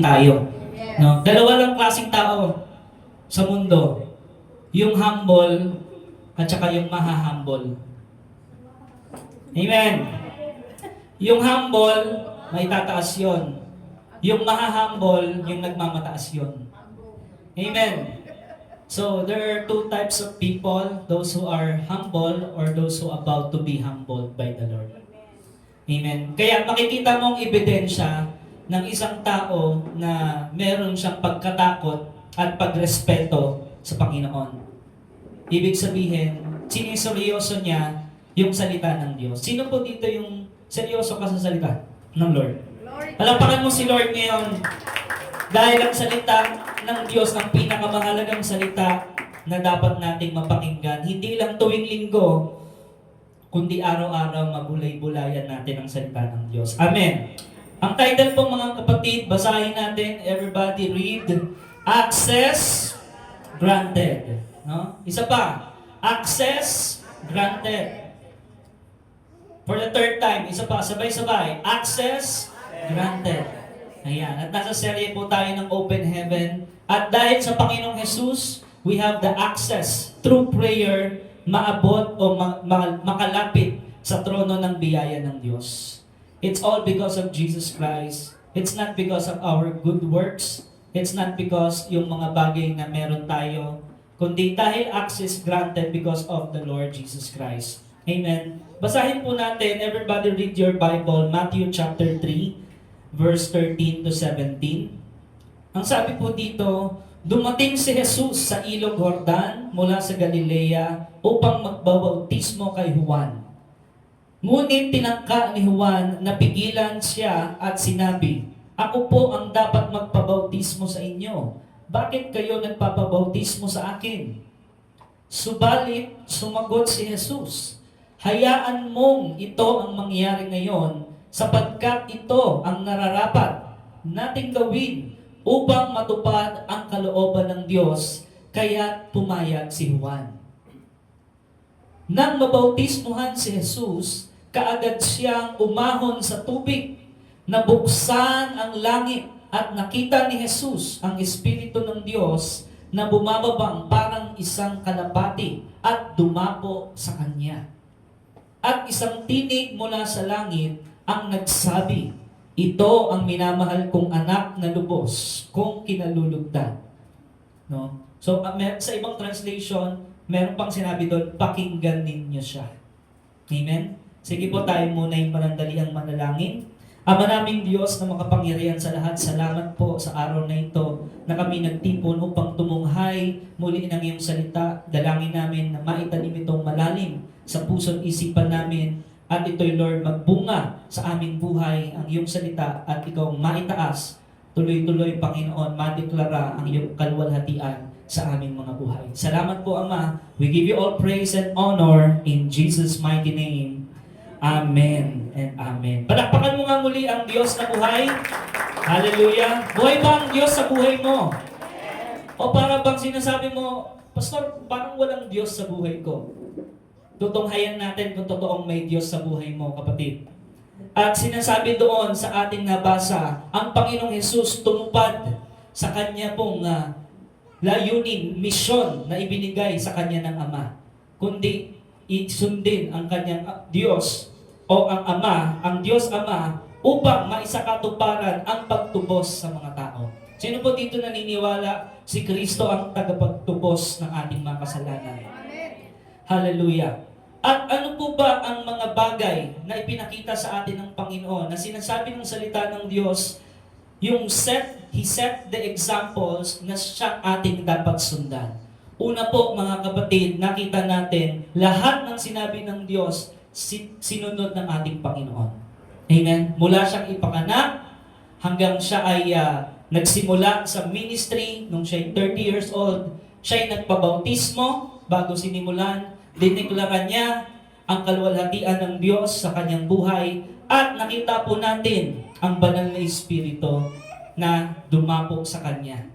tayo. No? Dalawa lang klaseng tao sa mundo. Yung humble at saka yung maha-humble. Amen. Yung humble, may tataas yun. Yung maha-humble, yung nagmamataas yun. Amen. So, there are two types of people, those who are humble or those who are about to be humbled by the Lord. Amen. Kaya makikita mong ebidensya ng isang tao na meron siyang pagkatakot at pagrespeto sa Panginoon. Ibig sabihin, siniseryoso niya yung salita ng Diyos. Sino po dito yung seryoso ka sa salita ng Lord? Palapakan mo si Lord ngayon. Dahil ang salita ng Diyos ang pinakamahalagang salita na dapat nating mapakinggan. Hindi lang tuwing linggo, kundi araw-araw mabulay-bulayan natin ang salita ng Diyos. Amen. Ang title po mga kapatid, basahin natin. Everybody read. Access granted. No? Isa pa. Access granted. For the third time, isa pa, sabay-sabay. Access granted. Ayan. At nasa serye po tayo ng Open Heaven. At dahil sa Panginoong Jesus, we have the access through prayer, maabot o makalapit sa trono ng biyaya ng Diyos. It's all because of Jesus Christ. It's not because of our good works. It's not because yung mga bagay na meron tayo, kundi dahil access granted because of the Lord Jesus Christ. Amen. Basahin po natin, everybody read your Bible, Matthew chapter 3, verse 13 to 17. Ang sabi po dito, dumating si Jesus sa ilog Jordan mula sa Galilea upang magbabautismo kay Juan. Ngunit tinangka ni Juan na pigilan siya at sinabi, "Ako po ang dapat magpabautismo sa inyo. Bakit kayo nagpapabautismo sa akin?" Subalit, sumagot si Jesus, "Hayaan mong ito ang mangyari ngayon sapagkat ito ang nararapat nating gawin upang matupad ang kalooban ng Diyos." Kaya pumayag si Juan. Nang mabautismuhan si Jesus, kaagad siyang umahon sa tubig. Nabuksan ang langit at nakita ni Jesus ang Espiritu ng Diyos na bumababang parang isang kalapati at dumapo sa kanya. At isang tinig mula sa langit ang nagsabi, "Ito ang minamahal kong anak na lubos kong kinalulugdan." No? So, sa ibang translation, meron pang sinabi doon, pakinggan ninyo siya. Amen? Sige po, tayo muna yung panandaliang manalangin. Ama naming Diyos na makapangyarihan sa lahat, salamat po sa araw na ito na kami nagtipon upang tumunghay muli ng iyong salita. Dalangin namin na maitanim itong malalim sa puso't isipan namin at ito'y Lord magbunga sa aming buhay ang iyong salita at ikaw maitaas. Tuloy-tuloy Panginoon, madeklara ang iyong kalwalhatian sa aming mga buhay. Salamat po Ama. We give you all praise and honor in Jesus' mighty name. Amen and amen. Palakpakan mo nga muli ang Diyos na buhay. Hallelujah. Buhay ba ang Diyos sa buhay mo? O para bang sinasabi mo, Pastor, parang walang Diyos sa buhay ko? Tutunghayan natin kung totoong may Diyos sa buhay mo, kapatid. At sinasabi doon sa ating nabasa, ang Panginoong Jesus tumupad sa Kanya pong layunin, misyon na ibinigay sa Kanya ng Ama. Kundi isundin ang Kanyang Diyos o ang Ama, ang Diyos Ama, upang maisakatuparan ang pagtubos sa mga tao. Sino po dito naniniwala si Kristo ang tagapagtubos ng ating mga kasalanan? Hallelujah. At ano po ba ang mga bagay na ipinakita sa atin ng Panginoon na sinasabi ng salita ng Diyos, He set the examples na siya ating dapat sundan. Una po mga kapatid, nakita natin lahat ng sinabi ng Diyos sinunod ng ating Panginoon. Amen? Mula siyang ipanganak hanggang siya ay nagsimula sa ministry nung siya ay 30 years old. Siya ay nagpabautismo bago sinimulan. Dineklara niya ang kalwalhatian ng Diyos sa kanyang buhay at nakita po natin ang banal na Espiritu na dumapo sa kanya.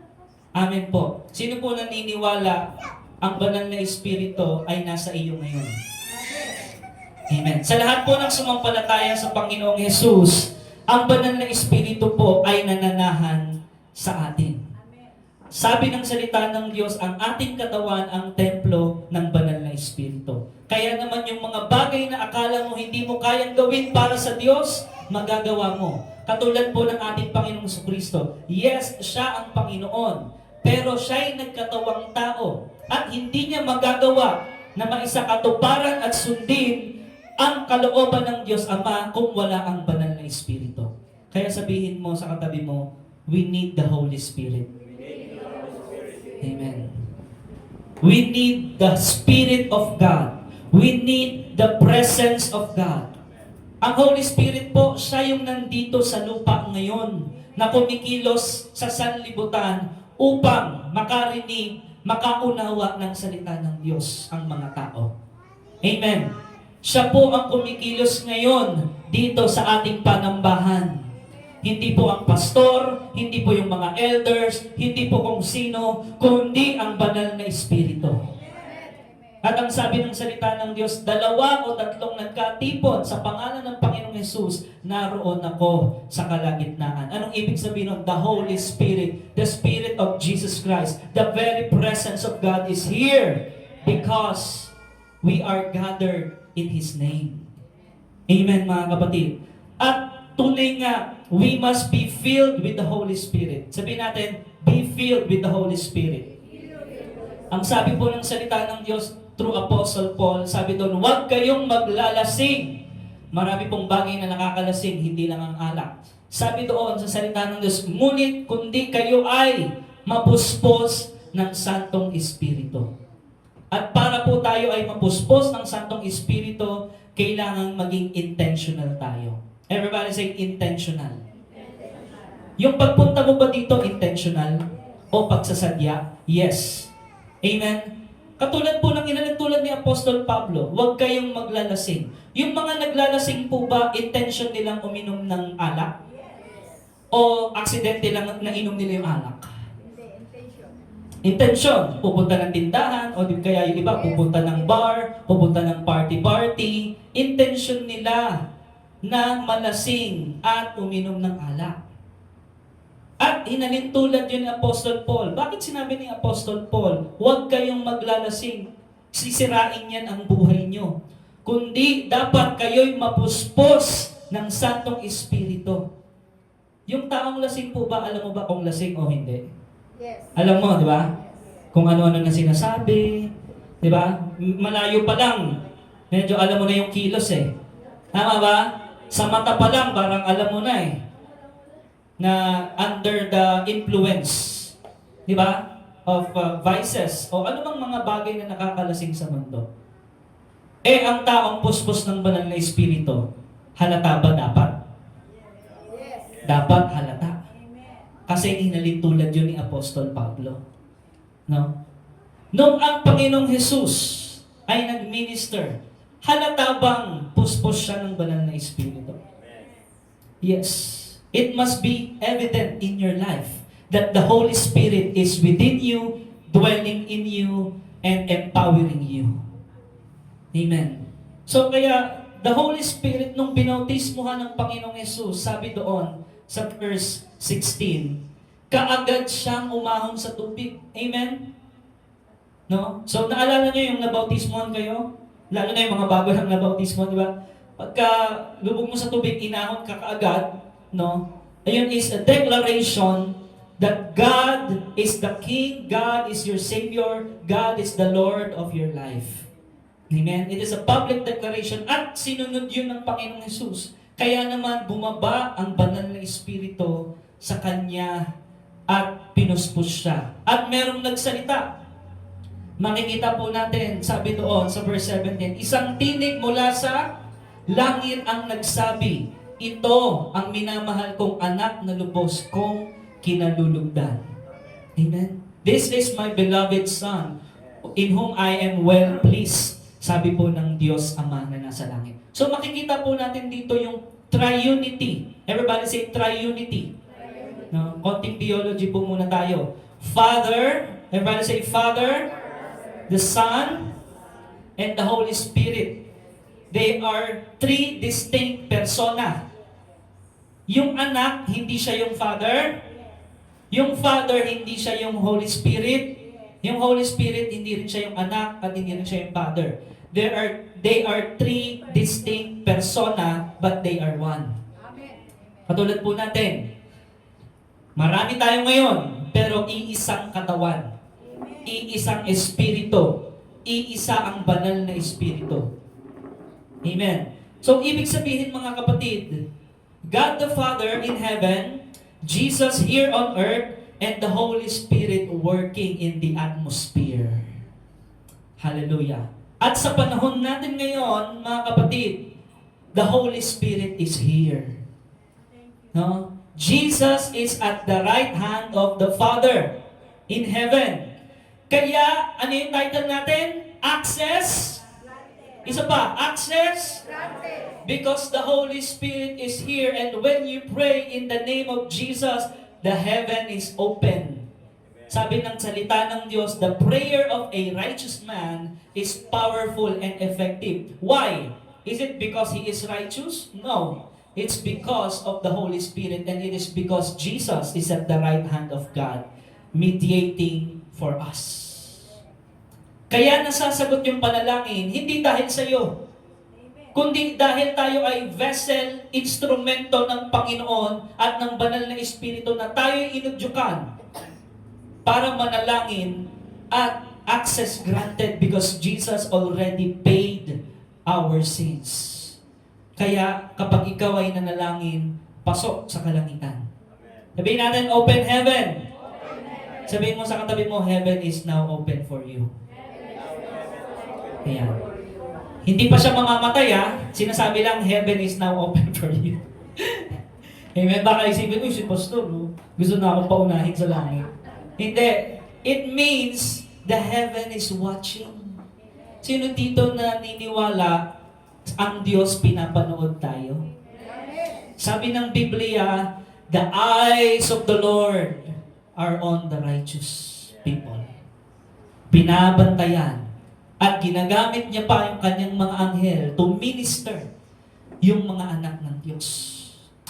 Amen po. Sino po naniniwala ang banal na Espiritu ay nasa iyo ngayon? Amen. Sa lahat po ng sumampalataya sa Panginoong Jesus, ang banal na Espiritu po ay nananahan sa atin. Sabi ng salita ng Diyos, ang ating katawan ang templo ng banal na Espiritu. Kaya naman yung mga bagay na akala mo hindi mo kayang gawin para sa Diyos, magagawa mo. Katulad po ng ating Panginoong Jesucristo. Yes, siya ang Panginoon. Pero siya'y nagkatawang tao. At hindi niya magagawa na maisakatuparan at sundin ang kalooban ng Diyos Ama kung wala ang banal na Espiritu. Kaya sabihin mo sa katabi mo, we need the Holy Spirit. Amen. We need the Spirit of God. We need the presence of God. Ang Holy Spirit po, siya yung nandito sa lupa ngayon na kumikilos sa sanlibutan upang makarinig, makaunawa ng salita ng Diyos ang mga tao. Amen. Siya po ang kumikilos ngayon dito sa ating panambahan. Hindi po ang pastor, hindi po yung mga elders, hindi po kung sino, kundi ang banal na Espiritu. At ang sabi ng salita ng Diyos, 2 o 3 nagkatipon sa pangalan ng Panginoong Hesus, naroon ako sa kalagitnaan. Anong ibig sabihin ng the Holy Spirit, the Spirit of Jesus Christ, the very presence of God is here because we are gathered in His name. Amen, mga kapatid. At tunay nga, we must be filled with the Holy Spirit. Sabihin natin, be filled with the Holy Spirit. Ang sabi po ng salita ng Diyos through Apostle Paul, sabi doon, huwag kayong maglalasing. Marami pong bagay na nakakalasing, hindi lang ang alak. Sabi doon sa salita ng Diyos, ngunit kundi kayo ay mapuspos ng Santong Espiritu. At para po tayo ay mapuspos ng Santong Espiritu, kailangan maging intentional tayo. Everybody say intentional. Yung pagpunta mo ba dito intentional o pagsasadya? Yes. Amen. Katulad po ng inalagtulad ni Apostol Pablo, huwag kayong maglalasing. Yung mga naglalasing po ba, intention nilang uminom ng alak? O aksidente lang na inom nila yung alak? Intention. Pupunta ng tindahan, o di kaya yung iba, pupunta ng bar, pupunta ng party-party. Intention nila na malasing at uminom ng alak. At inalintulad yun ni Apostol Paul. Bakit sinabi ni Apostol Paul, huwag kayong maglalasing, sisirain yan ang buhay nyo. Kundi dapat kayo'y mapuspos ng Santong Espiritu. Yung taong lasing po ba, alam mo ba kung lasing o hindi? Yes. Alam mo, di ba? Kung ano-ano na sinasabi, di ba? Malayo pa lang, medyo alam mo na yung kilos eh. Tama ba? Sa mata pa lang, parang alam mo na eh, na under the influence, di ba, of vices, o ano bang mga bagay na nakakalasing sa mundo. Eh, ang taong puspos ng banal na Espiritu, halata ba dapat? Yes. Dapat halata. Amen. Kasi inalintulad yun ni Apostol Pablo. No? Nung ang Panginoong Hesus ay nag-minister, halata bang puspos siya ng banal na Espiritu? Yes. It must be evident in your life that the Holy Spirit is within you, dwelling in you, and empowering you. Amen. So kaya, the Holy Spirit, nung binautismuhan ng Panginoong Hesus, sabi doon sa verse 16, kaagad siyang umahon sa tubig. Amen? No? So naalala niyo yung nabautismuhan kayo? Lalo na yung mga bago lang nabautismuhan, di ba? Pagka lubog mo sa tubig, inahon ka kaagad, no? Ayun is a declaration that God is the King, God is your Savior, God is the Lord of your life. Amen? It is a public declaration at sinunod yun ng Panginoong Hesus. Kaya naman bumaba ang banal na Espiritu sa Kanya at pinuspos siya. At merong nagsalita. Makikita po natin, sabi doon sa verse 17, isang tinig mula sa langit ang nagsabi, ito ang minamahal kong anak na lubos kong kinalulugdan. Amen? This is my beloved Son, in whom I am well pleased. Sabi po ng Diyos Ama na nasa langit. So makikita po natin dito yung triunity. Everybody say triunity. No? Konting theology po muna tayo. Father, everybody say Father, the Son, and the Holy Spirit. They are three distinct persona. Yung anak, hindi siya yung father. Yung Father, hindi siya yung Holy Spirit. Yung Holy Spirit, hindi rin siya yung anak at hindi rin siya yung Father. They are three distinct persona, but they are one. Amen. Katulad po natin, marami tayo ngayon, pero iisang katawan. Amen. Iisang espiritu. Iisa ang banal na espiritu. Amen. So, ibig sabihin mga kapatid, God the Father in heaven, Jesus here on earth, and the Holy Spirit working in the atmosphere. Hallelujah. At sa panahon natin ngayon, mga kapatid, the Holy Spirit is here. No? Jesus is at the right hand of the Father in heaven. Kaya, ano yung title natin? Access. Isa pa, access. Granted. Because the Holy Spirit is here, and when you pray in the name of Jesus, the heaven is open. Sabi ng salita ng Diyos, the prayer of a righteous man is powerful and effective. Why? Is it because he is righteous? No. It's because of the Holy Spirit, and it is because Jesus is at the right hand of God, mediating for us. Kaya nasasagot yung panalangin, hindi dahil sa iyo, kundi dahil tayo ay vessel, instrumento ng Panginoon at ng banal na Espiritu na tayo inudyukan para manalangin at access granted because Jesus already paid our sins. Kaya kapag ikaw ay nanalangin, pasok sa kalangitan. Sabihin natin, open heaven. Sabihin mo sa katabi mo, heaven is now open for you. Ayan. Hindi pa siya mamamatay sinasabi lang, heaven is now open for you. Amen. Baka isipin, si pastor, gusto na akong paunahin sa langit. Hindi. It means the heaven is watching. Sino dito na naniniwala ang Diyos pinapanood tayo? Sabi ng Biblia, the eyes of the Lord are on the righteous people. Binabantayan. At ginagamit niya pa yung kanyang mga anghel to minister yung mga anak ng Diyos.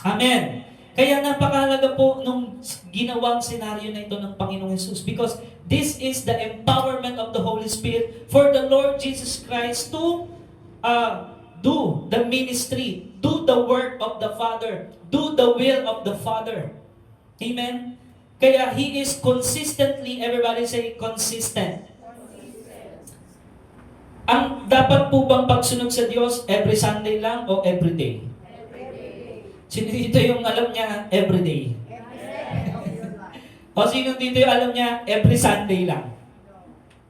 Amen. Kaya napakahalaga po nung ginawang senaryo na ito ng Panginoong Jesus because this is the empowerment of the Holy Spirit for the Lord Jesus Christ to do the ministry, do the work of the Father, do the will of the Father. Amen? Kaya He is consistently, everybody say consistent. Ang dapat po bang pagsunod sa Diyos every Sunday lang o every day? Sino dito yung alam niya every day? O sino dito yung alam niya every Sunday lang?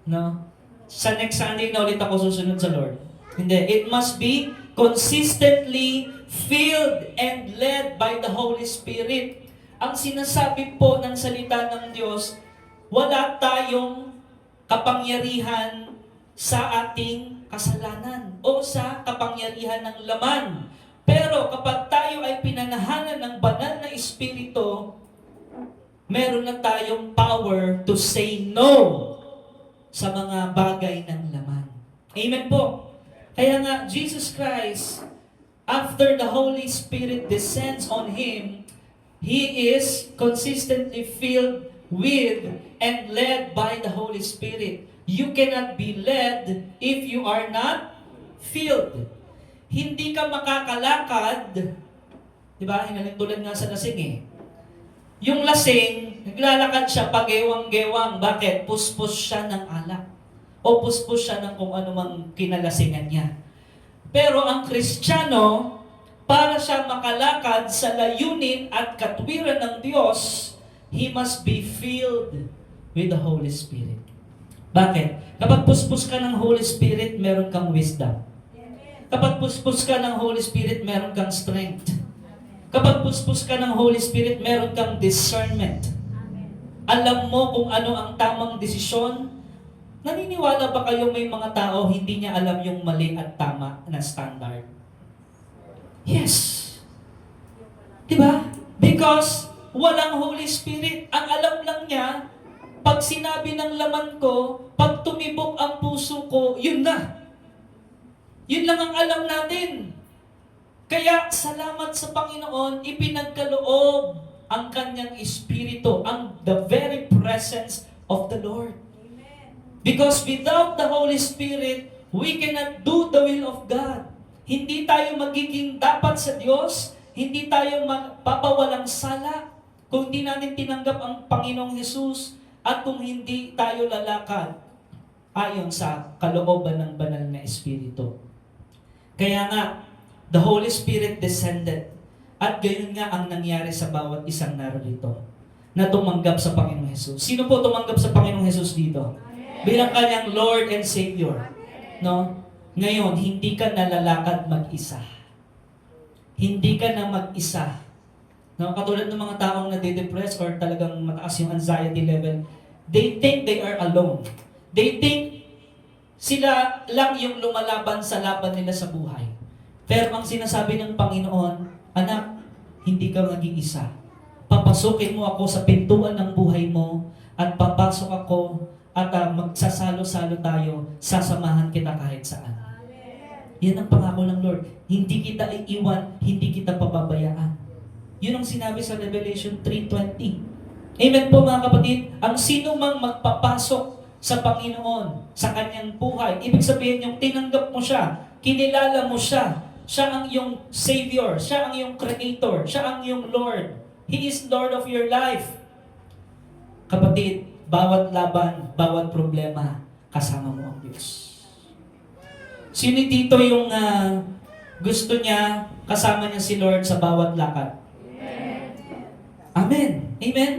No? Sa next Sunday na ulit ako susunod sa Lord. Hindi. It must be consistently filled and led by the Holy Spirit. Ang sinasabi po ng salita ng Diyos, wala tayong kapangyarihan sa ating kasalanan o sa kapangyarihan ng laman. Pero kapag tayo ay pinanahanan ng banal na Espiritu, meron na tayong power to say no sa mga bagay ng laman. Amen po. Kaya nga, Jesus Christ, after the Holy Spirit descends on Him, He is consistently filled with and led by the Holy Spirit. You cannot be led if you are not filled. Hindi ka makakalakad, di ba? Tulad nga sa lasing Yung lasing, naglalakad siya pagewang-gewang. Bakit? Puspos siya ng alak. O puspos siya ng kung ano mang kinalasingan niya. Pero ang Kristiyano, para siya makalakad sa layunin at katwiran ng Diyos, he must be filled with the Holy Spirit. Bakit? Kapag puspos ka ng Holy Spirit, meron kang wisdom. Kapag puspos ka ng Holy Spirit, meron kang strength. Kapag puspos ka ng Holy Spirit, meron kang discernment. Alam mo kung ano ang tamang desisyon. Naniniwala ba kayo may mga tao hindi niya alam yung mali at tama na standard? Yes. Diba? Because walang Holy Spirit. Ang alam lang niya, pag sinabi ng laman ko, pag tumibok ang puso ko, yun na. Yun lang ang alam natin. Kaya salamat sa Panginoon, ipinagkaloob ang kanyang espiritu, the very presence of the Lord. Because without the Holy Spirit, we cannot do the will of God. Hindi tayo magiging dapat sa Diyos, hindi tayo magpapawalang sala kung hindi natin tinanggap ang Panginoong Hesus at kung hindi tayo lalakad ayon sa kalooban ng banal na Espiritu. Kaya nga, the Holy Spirit descended at gayon nga ang nangyari sa bawat isang narito na tumanggap sa Panginoong Hesus. Sino po tumanggap sa Panginoong Hesus dito? Bilang kanyang Lord and Savior. No? Ngayon, hindi ka nalalakad mag-isa. Hindi ka na mag-isa. No? Katulad ng mga taong nade-depress or talagang mataas yung anxiety level, they think they are alone. They think sila lang yung lumalaban sa laban nila sa buhay. Pero ang sinasabi ng Panginoon, anak, hindi ka mag-iisa. Papasukin mo ako sa pintuan ng buhay mo at papasok ako at magsasalo-salo tayo, sasamahan kita kahit saan. Yan ang pangako ng Lord. Hindi kita iiwan, hindi kita pababayaan. Yun ang sinabi sa Revelation 3:20. Amen po mga kapatid. Ang sino mang magpapasok sa Panginoon, sa kanyang buhay, ibig sabihin yung tinanggap mo siya, kinilala mo siya, siya ang iyong Savior, siya ang iyong Creator, siya ang iyong Lord. He is Lord of your life. Kapatid, bawat laban, bawat problema, kasama mo ang Diyos. Sino dito yung gusto niya, kasama niya si Lord sa bawat lakad? Amen. Amen.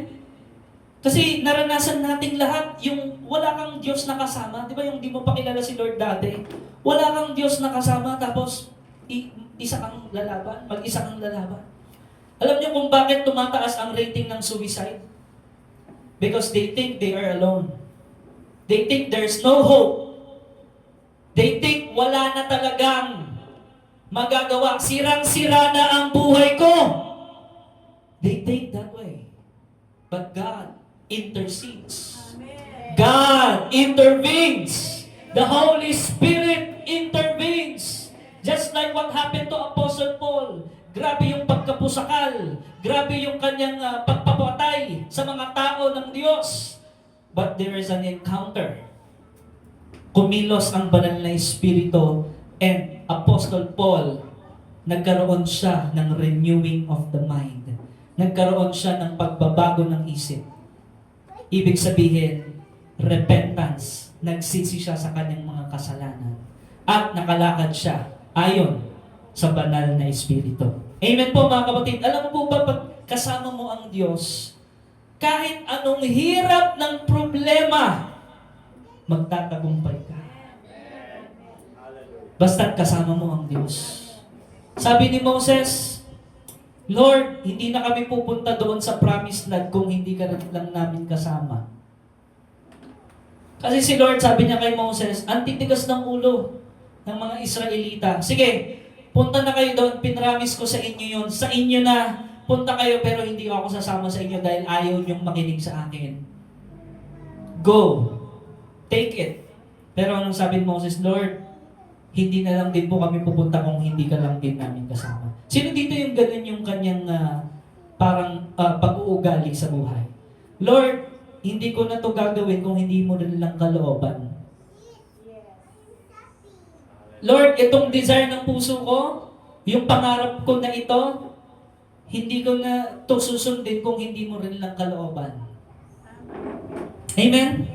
Kasi naranasan nating lahat yung wala kang Diyos na kasama. Di ba yung di mo pa kilala si Lord dati? Wala kang Diyos na kasama, tapos isa kang lalaban, mag-isa kang lalaban. Alam niyo kung bakit tumataas ang rating ng suicide? Because they think they are alone. They think there's no hope. They think wala na talagang magagawa. Sirang-sira na ang buhay ko. They think that way. But God intercedes. God intervenes. The Holy Spirit intervenes. Just like what happened to Apostle Paul. Grabe yung pagkapusakal. Grabe yung kanyang pagpapatay sa mga tao ng Diyos. But there is an encounter. Kumilos ang banal na Espiritu and Apostle Paul, nagkaroon siya ng renewing of the mind. Nagkaroon siya ng pagbabago ng isip. Ibig sabihin, repentance. Nagsisi siya sa kanyang mga kasalanan. At nakalakad siya ayon sa banal na Espiritu. Amen po mga kapatid. Alam mo po ba, pag kasama mo ang Diyos, kahit anong hirap ng problema, magtatagumpay ka. Basta't kasama mo ang Diyos. Sabi ni Moses, Lord, hindi na kami pupunta doon sa promised land kung hindi ka lang namin kasama. Kasi si Lord, sabi niya kay Moses, ang titigas ng ulo ng mga Israelita. Sige, punta na kayo doon, pinramis ko sa inyo yun. Sa inyo na, punta kayo pero hindi ako sasama sa inyo dahil ayaw niyong makinig sa akin. Go. Take it. Pero anong sabi ni Moses, Lord, hindi na lang din po kami pupunta kung hindi ka lang din namin kasama. Sino dito yung ganun yung kanyang parang pag-uugali sa buhay? Lord, hindi ko na to gagawin kung hindi mo rin lang kalooban. Lord, itong desire ng puso ko, yung pangarap ko na ito, hindi ko na to susundin kung hindi mo rin lang kalooban. Amen?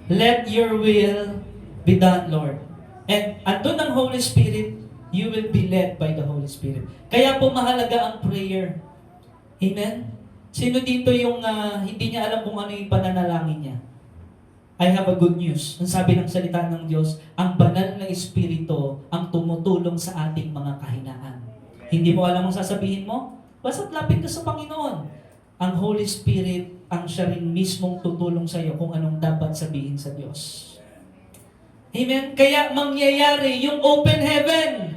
Let your will be done, Lord. And andun ang Holy Spirit, you will be led by the Holy Spirit. Kaya po mahalaga ang prayer. Amen? Sino dito yung hindi niya alam kung ano yung pananalangin niya? I have a good news. Ang sabi ng salita ng Diyos, ang banal na Espiritu ang tumutulong sa ating mga kahinaan. Hindi mo alam ang sasabihin mo? Basta't lapit ka sa Panginoon. Ang Holy Spirit ang siya rin mismong tutulong sa iyo kung anong dapat sabihin sa Diyos. Amen? Kaya mangyayari yung open heaven.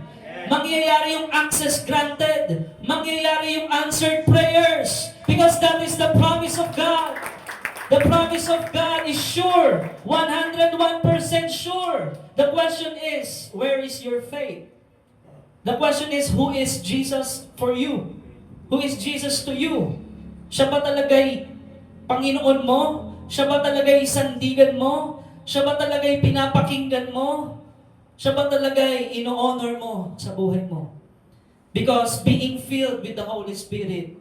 Mangyayari yung access granted. Mangyayari yung answered prayers. Because that is the promise of God. The promise of God is sure. 101% sure. The question is, where is your faith? The question is, who is Jesus for you? Who is Jesus to you? Siya ba talaga'y Panginoon mo? Siya ba talaga'y sandigan mo? Siya ba talaga'y pinapakinggan mo? Siya ba talaga'y ino-honor mo sa buhay mo? Because being filled with the Holy Spirit,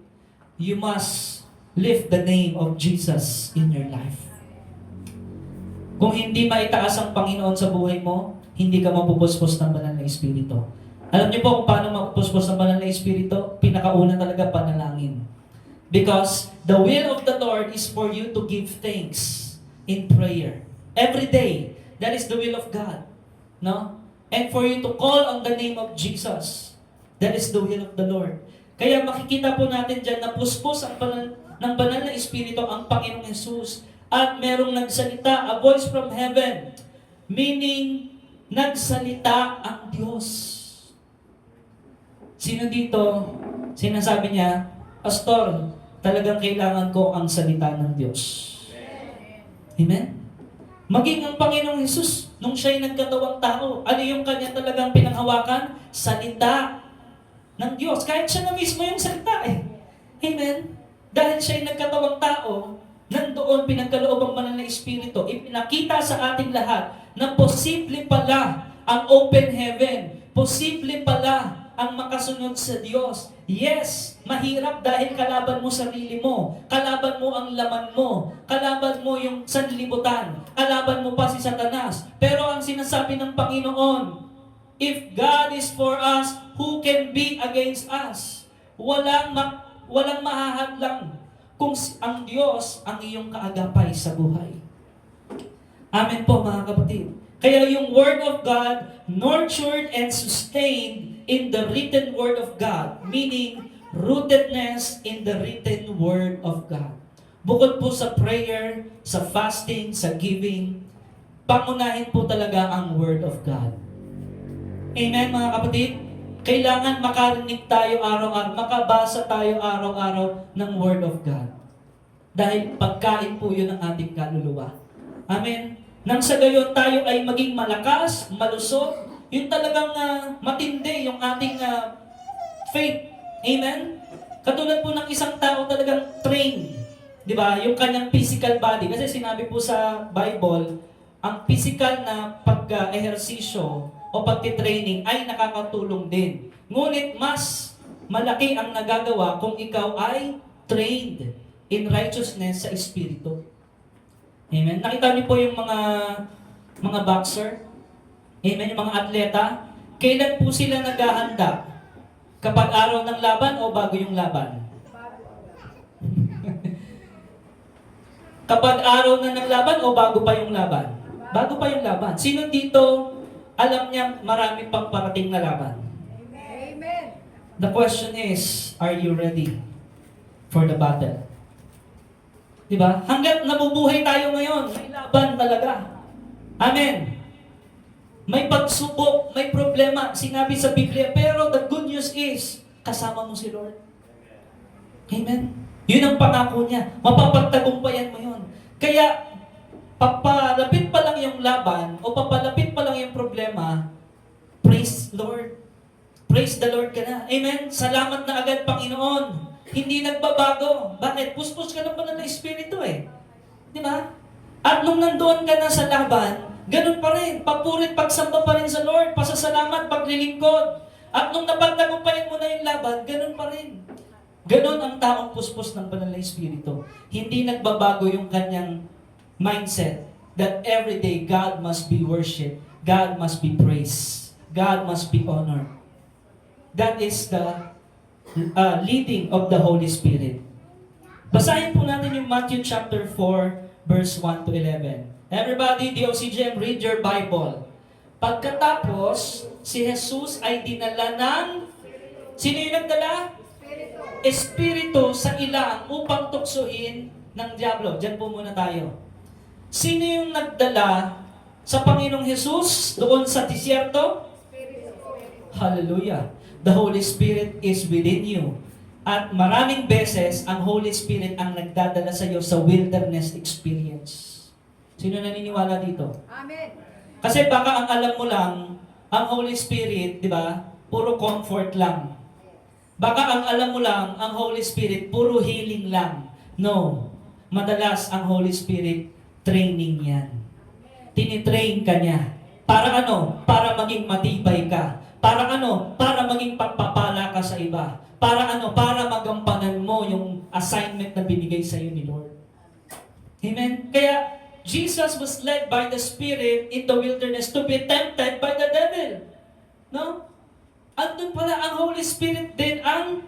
you must lift the name of Jesus in your life. Kung hindi maitaas ang Panginoon sa buhay mo, hindi ka mapupuspos ng banal na Espiritu. Alam niyo po kung paano mapupuspos ng banal na Espiritu? Pinakauna talaga panalangin. Because the will of the Lord is for you to give thanks in prayer. Every day, that is the will of God. No? And for you to call on the name of Jesus. That is the will of the Lord. Kaya makikita po natin dyan na puspos ang ng banal na Espiritu ang Panginoong Jesus. At merong nagsalita, a voice from heaven. Meaning, nagsalita ang Diyos. Sino dito, sinasabi niya, Pastor, talagang kailangan ko ang salita ng Diyos. Amen? Maging ang Panginoong Jesus, nung siya'y nagkatawang tao, ano yung kanya talagang pinanghawakan? Salita ng Diyos. Kahit siya na mismo yung salita eh. Amen? Dahil siya'y nagkatawang tao, nandoon pinagkaloob ang banal na Espiritu, ipinakita sa ating lahat na posible pala ang open heaven. Posible pala ang makasunod sa Diyos. Yes, mahirap dahil kalaban mo sarili mo, kalaban mo ang laman mo, kalaban mo yung sanlibutan, kalaban mo pa si Satanas. Pero ang sinasabi ng Panginoon, if God is for us, who can be against us? Walang mahahadlang kung ang Diyos ang iyong kaagapay sa buhay. Amen po mga kapatid. Kaya yung Word of God, nurtured and sustained in the written Word of God, meaning rootedness in the written Word of God. Bukod po sa prayer, sa fasting, sa giving, pangunahin po talaga ang Word of God. Amen mga kapatid? Kailangan makarinig tayo araw-araw, makabasa tayo araw-araw ng Word of God. Dahil pagkain po yun ng ating kaluluwa. Amen? Nang sa gayon tayo ay maging malakas, malusog, yung talagang matindi yung ating faith. Amen? Katulad po ng isang tao talagang trained. Di ba? Yung kanyang physical body. Kasi sinabi po sa Bible, ang physical na pag-ehersisyo o pagtitraining ay nakakatulong din. Ngunit mas malaki ang nagagawa kung ikaw ay trained in righteousness sa Espiritu. Amen? Nakita niyo po yung mga boxer? Amen? Yung mga atleta? Kailan po sila naghahanda? Kapag araw ng laban o bago yung laban? Kapag araw na ng laban o bago pa yung laban? Bago pa yung laban. Sino dito alam niya marami pang parating na laban? Amen. The question is, are you ready for the battle? Diba? Hanggat nabubuhay tayo ngayon, may laban talaga. Amen. May pagsubok, may problema, sinabi sa Biblia, pero the good news is, kasama mo si Lord. Amen. Yun ang pangako niya. Mapapagtagumpayan mo yun. Kaya, papalapit pa lang yung laban, o papalapit pa lang yung problema, praise Lord. Praise the Lord ka na. Amen. Salamat na agad, Panginoon. Hindi nagbabago. Bakit? Puspos ka ng banal na Espiritu eh. Di ba? At nung nandoon ka na sa laban, ganun pa rin. Papurit, pagsamba pa rin sa Lord. Pasasalamat, paglilingkod. At nung napagtagumpayan mo na yung laban, ganun pa rin. Ganun ang taong puspos ng banal na Espiritu. Hindi nagbabago yung kanyang mindset that every day God must be worshipped. God must be praised. God must be honored. That is the leading of the Holy Spirit. Basahin po natin yung Matthew chapter 4, verse 1 to 11. Everybody, DOCGM, read your Bible. Pagkatapos, si Jesus ay dinala ng... Sino yung nagdala? Espiritu sa ilang upang tuksuhin ng Diablo. Diyan po muna tayo. Sino yung nagdala sa Panginoong Jesus doon sa disyerto? Hallelujah. The Holy Spirit is within you. At maraming beses, ang Holy Spirit ang nagdadala sa iyo sa wilderness experience. Sino naniniwala dito? Amen. Kasi baka ang alam mo lang, ang Holy Spirit, di ba, puro comfort lang. Baka ang alam mo lang, ang Holy Spirit, puro healing lang. No. Madalas, ang Holy Spirit, training yan. Tinitrain ka niya. Para ano? Para maging matibay ka. Para ano? Para maging pagpapala ka sa iba. Para ano? Para magampanan mo yung assignment na binigay sa iyo ni Lord. Amen? Kaya, Jesus was led by the Spirit in the wilderness to be tempted by the devil. No? Andun pala ang Holy Spirit din ang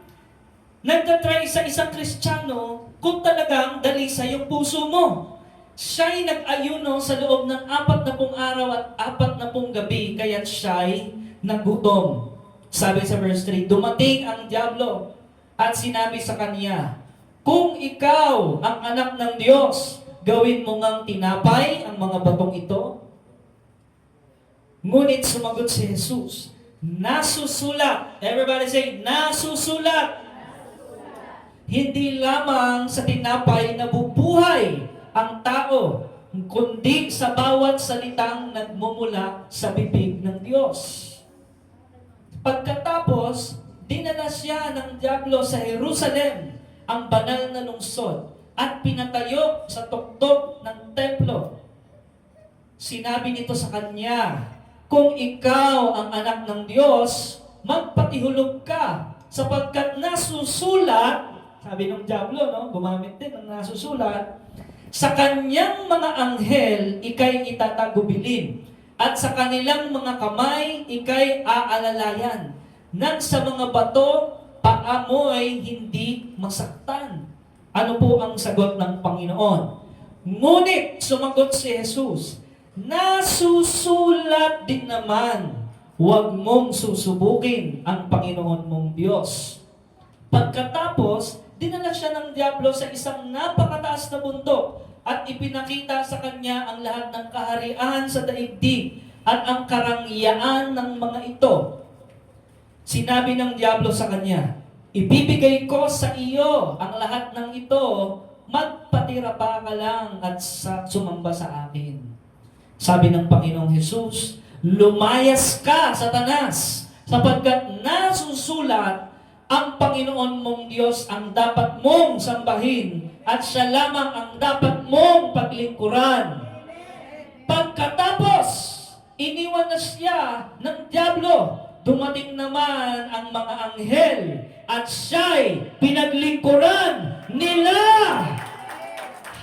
nagtatry sa isang Kristiyano kung talagang dalisa yung puso mo. Siya'y nag-ayuno sa loob ng 40 araw at 40 gabi, kaya't siya'y nagutom. Sabi sa verse 3, dumating ang diablo at sinabi sa kanya, kung ikaw ang anak ng Diyos, gawin mo ngang tinapay ang mga batong ito. Ngunit sumagot si Jesus, nasusulat. Everybody say, nasusulat. Hindi lamang sa tinapay nabubuhay ang tao, kundi sa bawat salitang nagmumula sa bibig ng Diyos. Pagkatapos, dinala siya ng diablo sa Jerusalem, ang banal na lungsod, at pinatayo sa tuktok ng templo. Sinabi nito sa kanya, kung ikaw ang anak ng Diyos, magpatihulog ka, sapagkat nasusulat, sabi ng diablo, no? Gumamit din ng nasusulat, sa kanyang mga anghel, ikay itatagubilin, at sa kanilang mga kamay, ikay aalalayan, nang sa mga bato, paamoy hindi masaktan. Ano po ang sagot ng Panginoon? Ngunit, sumagot si Jesus, nasusulat din naman, huwag mong susubukin ang Panginoon mong Diyos. Pagkatapos, dinala siya ng diablo sa isang napakataas na bundok at ipinakita sa kanya ang lahat ng kaharian sa daigdig at ang karangyaan ng mga ito. Sinabi ng diablo sa kanya, ibibigay ko sa iyo ang lahat ng ito, magpatira pa ka lang at sumamba sa akin. Sabi ng Panginoong Hesus, lumayas ka, Satanas, sapagkat nasusulat, ang Panginoon mong Diyos ang dapat mong sambahin at siya lamang ang dapat mong paglingkuran. Pagkatapos, iniwan na siya ng diablo. Dumating naman ang mga anghel at siya'y pinaglingkuran nila.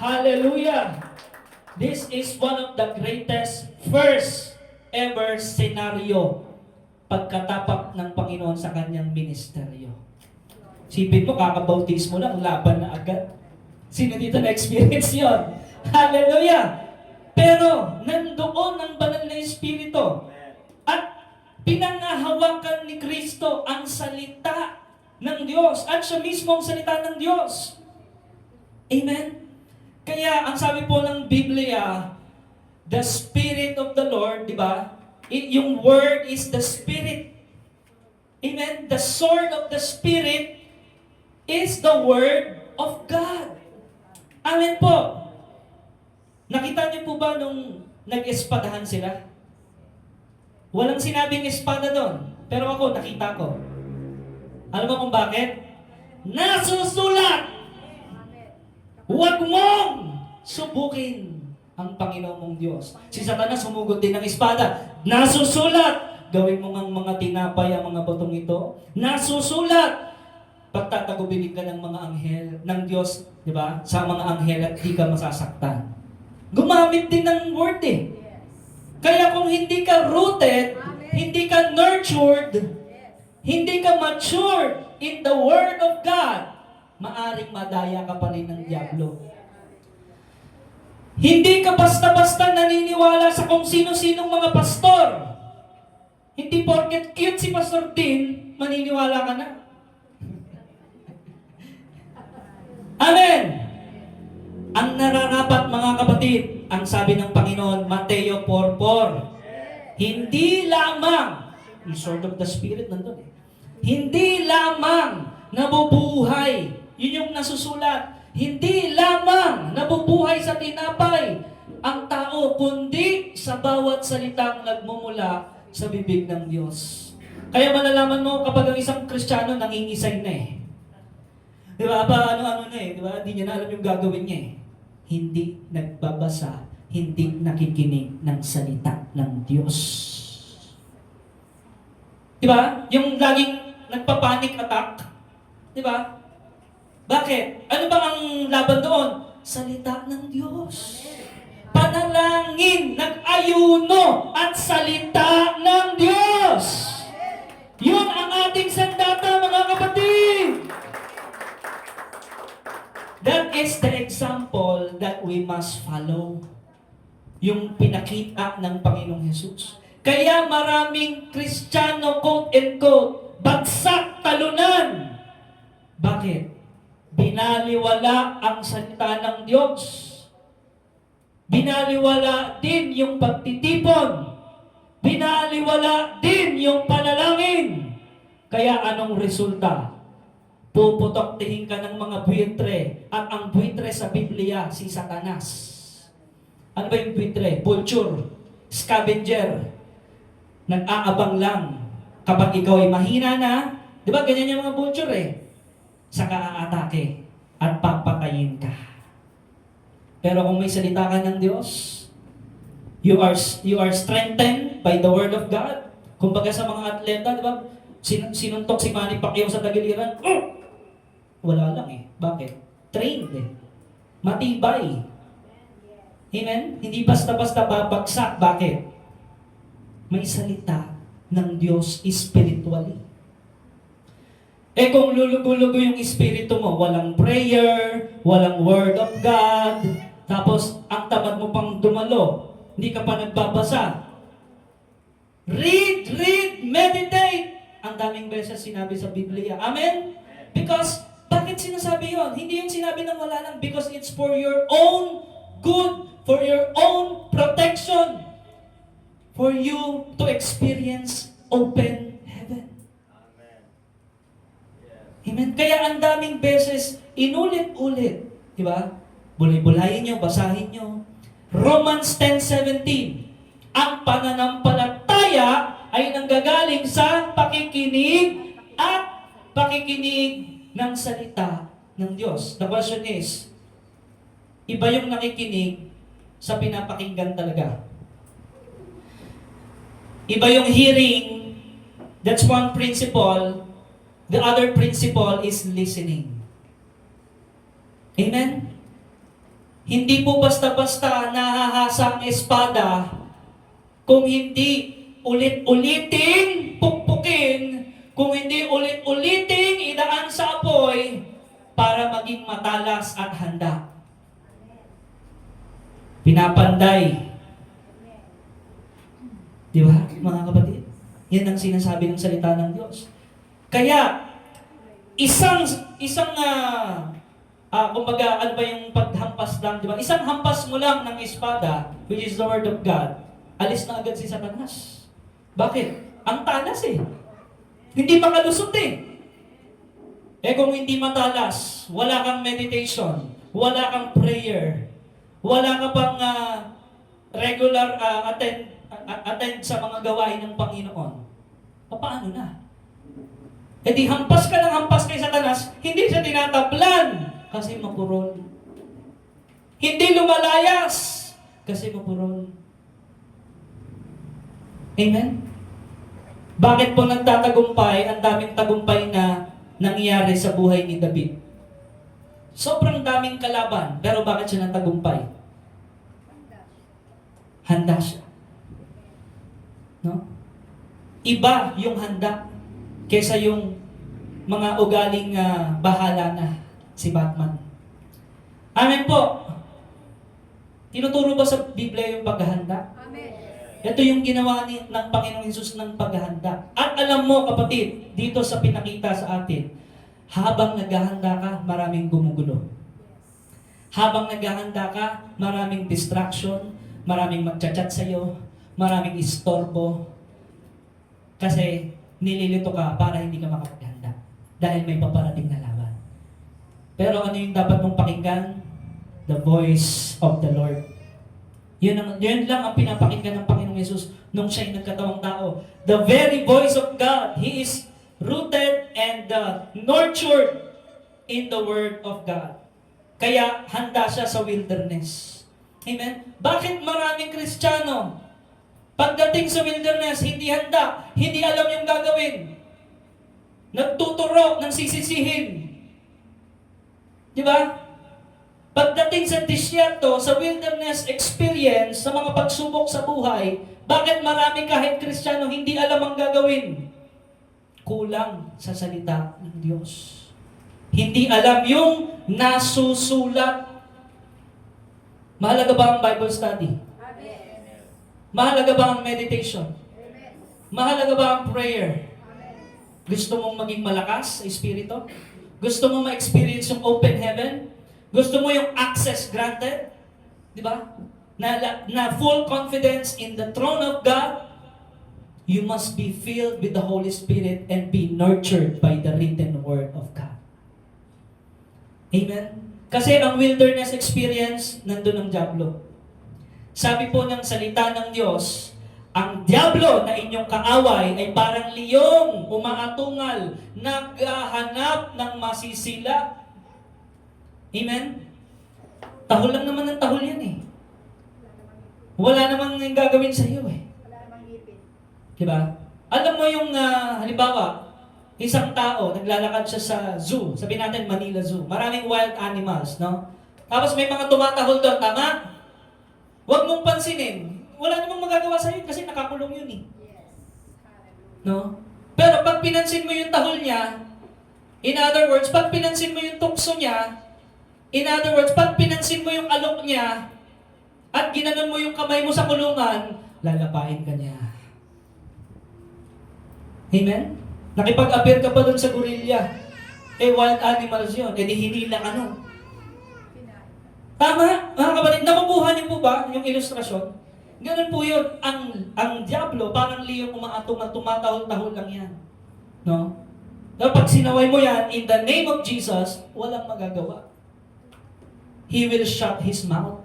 Hallelujah! This is one of the greatest first ever scenario pagkatapak ng Panginoon sa kanyang ministeryo. Sipin mo, kakabautismo lang, laban na agad. Sino dito na-experience yun? Hallelujah! Pero, nandoon ang banal na Espiritu. At pinangahawakan ni Kristo ang salita ng Diyos. At siya mismo ang salita ng Diyos. Amen? Kaya, ang sabi po ng Biblia, the Spirit of the Lord, di ba? Yung word is the Spirit. Amen? The sword of the Spirit is the word of God. Amen po. Nakita niyo po ba nung nag-espadahan sila? Walang sinabing espada doon. Pero ako, nakita ko. Alam mo kung bakit? Nasusulat! Huwag mong subukin ang Panginoon mong Diyos. Si Satanas sumugod din ng espada. Nasusulat! Gawin mo ng mga tinapay ang mga batong ito. Nasusulat! Pagtatagubilin ka ng mga anghel ng Diyos, di ba? Sa mga anghel at di ka masasaktan. Gumamit din ng word eh. Kaya kung hindi ka rooted, hindi ka nurtured, hindi ka matured in the Word of God, maaring madaya ka pa rin ng diablo. Hindi ka basta-basta naniniwala sa kung sino-sinong mga pastor. Hindi porket cute si Pastor Dean, maniniwala ka na. Amen! Ang nararapat mga kapatid, ang sabi ng Panginoon, Mateo 4:4, hindi lamang, yung sword of the Spirit nandun eh, hindi lamang nabubuhay, yun yung nasusulat, hindi lamang nabubuhay sa tinapay ang tao, kundi sa bawat salitang nagmumula sa bibig ng Diyos. Kaya malalaman mo kapag ang isang Kristiyano nangingisay na eh. Di ba? Ano-ano na eh. Di ba? Hindi niya na alam yung gagawin niya eh. Hindi nagbabasa, hindi nakikinig ng salita ng Diyos. Di ba? Yung laging nagpa-panic attack. Di ba? Bakit? Ano ba ang laban doon? Salita ng Diyos. Panalangin, nag-ayuno at salita ng Diyos. Yun ang ating sandata, mga kapatid. That is the example that we must follow. Yung pinakita ng Panginoong Hesus. Kaya maraming Kristiyano, quote and quote, bagsak talunan. Bakit? Binaliwala ang salita ng Diyos. Binaliwala din yung pagtitipon. Binaliwala din yung panalangin. Kaya anong resulta? Puputok-tihin ka ng mga buitre. At ang buitre sa Biblia, si Satanas. Ano ba yung buitre? Vulture. Scavenger. Nag-aabang lang. Kapag ikaw ay mahina na, di ba ganyan yung mga vulture eh? Saka aatake at papatayin ka. Pero kung may salita ka ng Diyos, you are strengthened by the Word of God. Kumbaga sa mga atleta, di ba? Sinuntok si Manny Pacquiao sa tagiliran. Wala lang eh. Bakit? Trained eh. Matibay. Amen? Hindi basta-basta babagsak. Bakit? May salita ng Diyos spiritually. Eh kung lulugo-lugo yung espiritu mo, walang prayer, walang word of God, tapos ang tamad mo pang dumalo, hindi ka pa nagbabasa. Read, meditate. Ang daming beses sinabi sa Biblia. Amen? Because, bakit sinasabi yon? Hindi yung sinabi ng wala lang, because it's for your own good, for your own protection, for you to experience open heaven. Amen. Kaya ang daming beses, inulit-ulit. Di ba? Bulay-bulayin nyo, basahin nyo. Romans 10:17. Ang pananampalataya ay nanggagaling sa pakikinig at pakikinig ng salita ng Diyos. The question is, iba yung nakikinig sa pinapakinggan talaga. Iba yung hearing, that's one principle. The other principle is listening. Amen? Hindi po basta-basta nahahasa ang espada kung hindi ulit-uliting pukpukin, kung hindi ulit-uliting idaan sa apoy para maging matalas at handa. Pinapanday. Di ba, mga kapatid? Yan ang sinasabi ng salita ng Diyos. Kaya, kumbaga, ano ba yung paghampas lang, di ba? Isang hampas mo lang ng espada, which is the Word of God, alis na agad si Satanas. Bakit? Ang talas eh. Hindi makalusot eh. Eh kung hindi matalas, wala kang meditation, wala kang prayer, wala ka pang regular attend sa mga gawain ng Panginoon, paano na? E di hampas ka ng hampas kay Satanas, hindi siya tinatablan kasi mapuron. Hindi lumalayas kasi mapuron. Amen? Bakit po nagtatagumpay, ang daming tagumpay na nangyari sa buhay ni David? Sobrang daming kalaban, pero bakit siya nagtagumpay? Handa siya. No? Iba yung handa kesa yung mga ugaling bahala na si Batman. Amen po. Tinuturo ba sa Biblia yung paghahanda? Amen. Ito yung ginawa ng Panginoong Hesus ng paghahanda. At alam mo kapatid, dito sa pinakita sa atin, habang naghahanda ka, maraming gumugulo. Habang naghahanda ka, maraming distraction, maraming magchat-chat sa'yo, maraming istorbo. Kasi nililito ka para hindi ka makapaghanda. Dahil may paparating na laban. Pero ano yung dapat mong pakinggan? The voice of the Lord. Yun lang ang pinapakinggan ng Panginoong Yesus nung siya'y nagkatawang tao. The very voice of God. He is rooted and nurtured in the Word of God. Kaya handa siya sa wilderness. Amen? Bakit maraming Kristiyano pagdating sa wilderness, hindi handa, hindi alam yung gagawin? Nagtuturo ng sisisihin. Di ba? Pagdating sa disyerto, sa wilderness experience, sa mga pagsubok sa buhay, bakit marami kahit Kristiyano hindi alam ang gagawin? Kulang sa salita ng Diyos. Hindi alam yung nasusulat. Mahalaga ba ang Bible study? Amen. Mahalaga ba ang meditation? Amen. Mahalaga ba ang prayer? Gusto mong maging malakas sa espiritu? Gusto mong ma-experience yung open heaven? Gusto mo yung access granted? Di ba? Na full confidence in the throne of God? You must be filled with the Holy Spirit and be nurtured by the written Word of God. Amen? Kasi ang wilderness experience, nandun ang dyablo. Sabi po ng salita ng Diyos, ang dyablo na inyong kaaway ay parang liyong umaatungal, naghahanap ng masisila. Amen? Tahol lang naman ng tahol yan eh. Wala namang yung gagawin sa iyo eh. Wala namang ngipin. Diba? Alam mo yung, halimbawa, isang tao, naglalakad siya sa zoo. Sabihin natin, Manila Zoo. Maraming wild animals, no? Tapos may mga tumatahol doon, tama? Huwag mong pansinin. Wala namang magagawa sa'yo kasi nakakulong yun eh. Yes. Hallelujah. No? Pero pag pinansin mo yung tahol niya, in other words, pag pinansin mo yung tukso niya, in other words, pag pinansin mo yung alok niya, at ginanon mo yung kamay mo sa kulungan, lalapain ka niya. Amen? Nakipag-appear ka pa dun sa gorilla. Eh, wild animals yun. Eh, di hinila ka nun. Kinain. Tama? Mga kapatid, nakukuha niyo po ba yung ilustrasyon? Ganun po yun. Ang diablo, parang liyong umaatong at tumatahol-tahol lang yan. No? Pag sinaway mo yan, in the name of Jesus, walang magagawa. He will shut his mouth.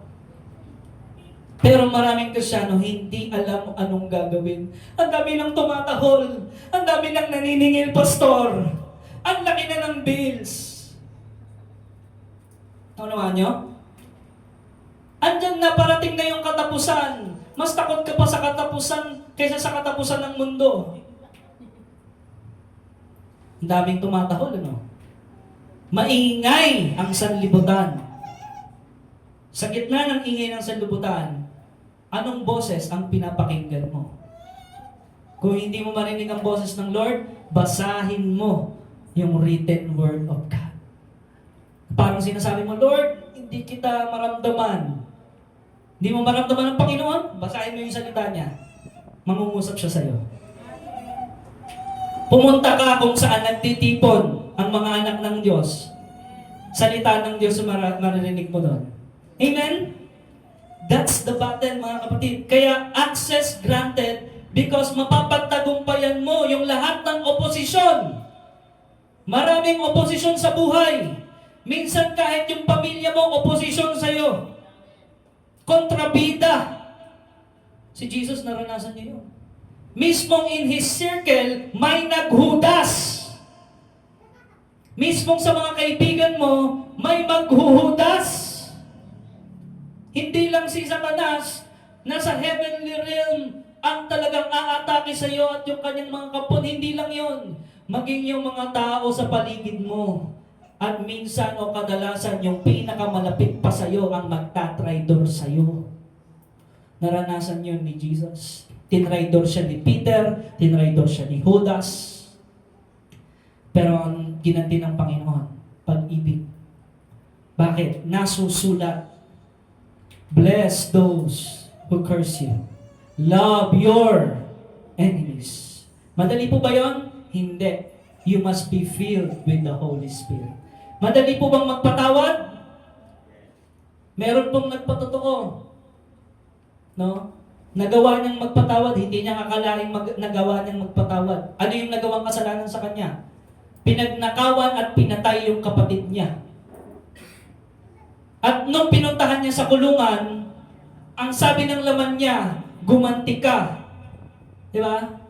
Pero maraming Kristiyano, hindi alam anong gagawin. Ang dami nang tumatahol. Ang dami nang naniningil, pastor. Ang laki na ng bills. Naunawaan nyo? Andyan na, parating na yung katapusan. Mas takot ka pa sa katapusan kaysa sa katapusan ng mundo. Ang daming tumatahol, ano? Maingay ang sanlibutan. Sa gitna ng ingay ng sanlibutan, anong boses ang pinapakinggan mo? Kung hindi mo marinig ang boses ng Lord, basahin mo yung written Word of God. Parang sinasabi mo, Lord, hindi kita maramdaman. Hindi mo maramdaman ng Panginoon? Basahin mo yung salita niya. Mangungusap siya sa'yo. Pumunta ka kung saan nagtitipon ang mga anak ng Diyos. Salita ng Diyos maririnig mo doon. Amen? That's the battle, mga kapatid. Kaya access granted because mapapagtagumpayan mo yung lahat ng oposisyon. Maraming oposisyon sa buhay. Minsan kahit yung pamilya mo, oposisyon sa'yo. Kontrabida. Si Jesus naranasan niya yun. Mismong in His circle, may naghudas. Mismong sa mga kaibigan mo, may maghuhudas. Hindi lang si Satanas, nasa heavenly realm, ang talagang aatake sa iyo at yung kanyang mga kapon. Hindi lang yon. Maging yung mga tao sa paligid mo. At minsan o kadalasan, yung pinakamalapit pa sa iyo ang magtatraidor sa iyo. Naranasan yun ni Jesus. Tinraidor siya ni Peter, tinraidor siya ni Judas. Pero ang ginanti ng Panginoon, pag-ibig. Bakit? Nasusulat. Bless those who curse you. Love your enemies. Madali po ba yun? Hindi. You must be filled with the Holy Spirit. Madali po bang magpatawad? Meron pong nagpatotoo. No? Nagawa niyang magpatawad, hindi niya akalaing nagawa niyang magpatawad. Ano yung nagawang kasalanan sa kanya? Pinagnakawan at pinatay yung kapatid niya. At nung pinuntahan niya sa kulungan, Ang sabi ng laman niya, gumanti ka. Di ba?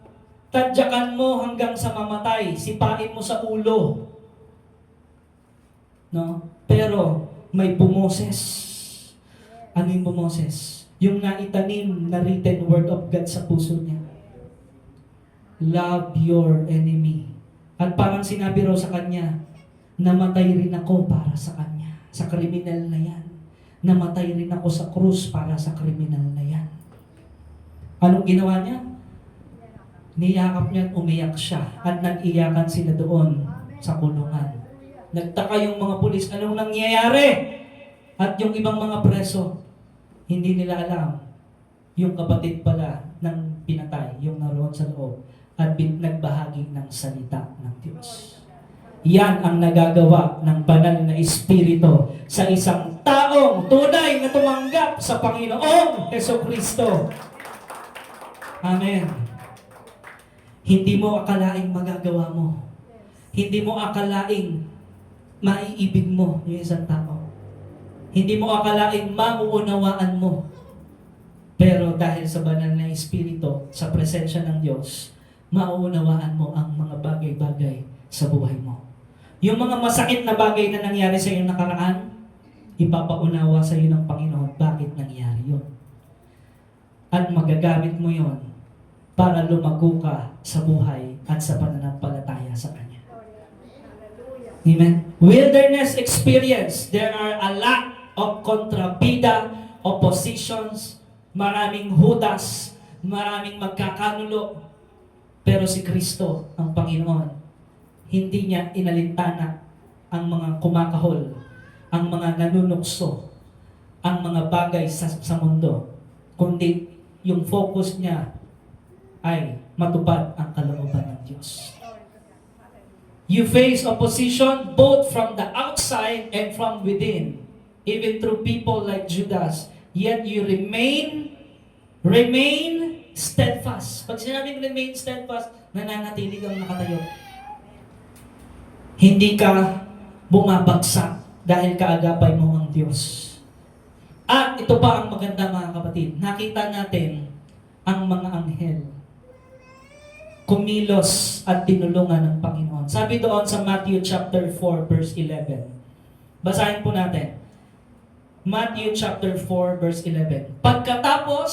Tadyakan mo hanggang sa mamatay. Sipain mo sa ulo. No? Pero may bumoses. Ano yung bumoses? Yung naitanim na written word of God sa puso niya. Love your enemy. At parang sinabi raw sa kanya, namatay rin ako para sa kanya. Sa kriminal na yan. Namatay rin ako sa krus para sa kriminal na yan. Anong ginawa niya? Niyakap niya at umiyak siya. At nag-iyakan sila doon sa kulungan. Nagtaka yung mga pulis, anong nangyayari? At yung ibang mga preso, hindi nila alam. Yung kapatid pala ng pinatay, yung naroon sa loob, at nagbahagi ng salita ng Diyos. Yan ang nagagawa ng banal na Espiritu sa isang taong tunay na tumanggap sa Panginoong Hesukristo. Amen. Hindi mo akalaing magagawa mo. Hindi mo akalaing maiibig mo yung isang tao. Hindi mo akalaing mauunawaan mo. Pero dahil sa banal na Espiritu, sa presensya ng Diyos, mauunawaan mo ang mga bagay-bagay sa buhay mo. Yung mga masakit na bagay na nangyari sa iyong nakaraan, ipapaunawa sa iyo ng Panginoon bakit nangyari yun. At magagamit mo yon para lumago ka sa buhay at sa pananampalataya sa Kanya. Amen? Wilderness experience, there are a lot of kontrabida, oppositions, maraming hudas, maraming magkakanulo. Pero si Kristo, ang Panginoon, hindi niya inalintana ang mga kumakahol, ang mga nanunukso, ang mga bagay sa mundo, kundi yung focus niya ay matupad ang kalooban ng Diyos. You face opposition both from the outside and from within, even through people like Judas, yet you remain steadfast. Pag sinabing remain steadfast, nananatili kang nakatayo. Hindi ka bumabagsak dahil kaagapay mo ang Diyos. At ito pa ang maganda mga kapatid. Nakita natin ang mga anghel kumilos at tinulungan ng Panginoon. Sabi doon sa Matthew chapter 4 verse 11. Basahin po natin. Matthew chapter 4 verse 11. Pagkatapos,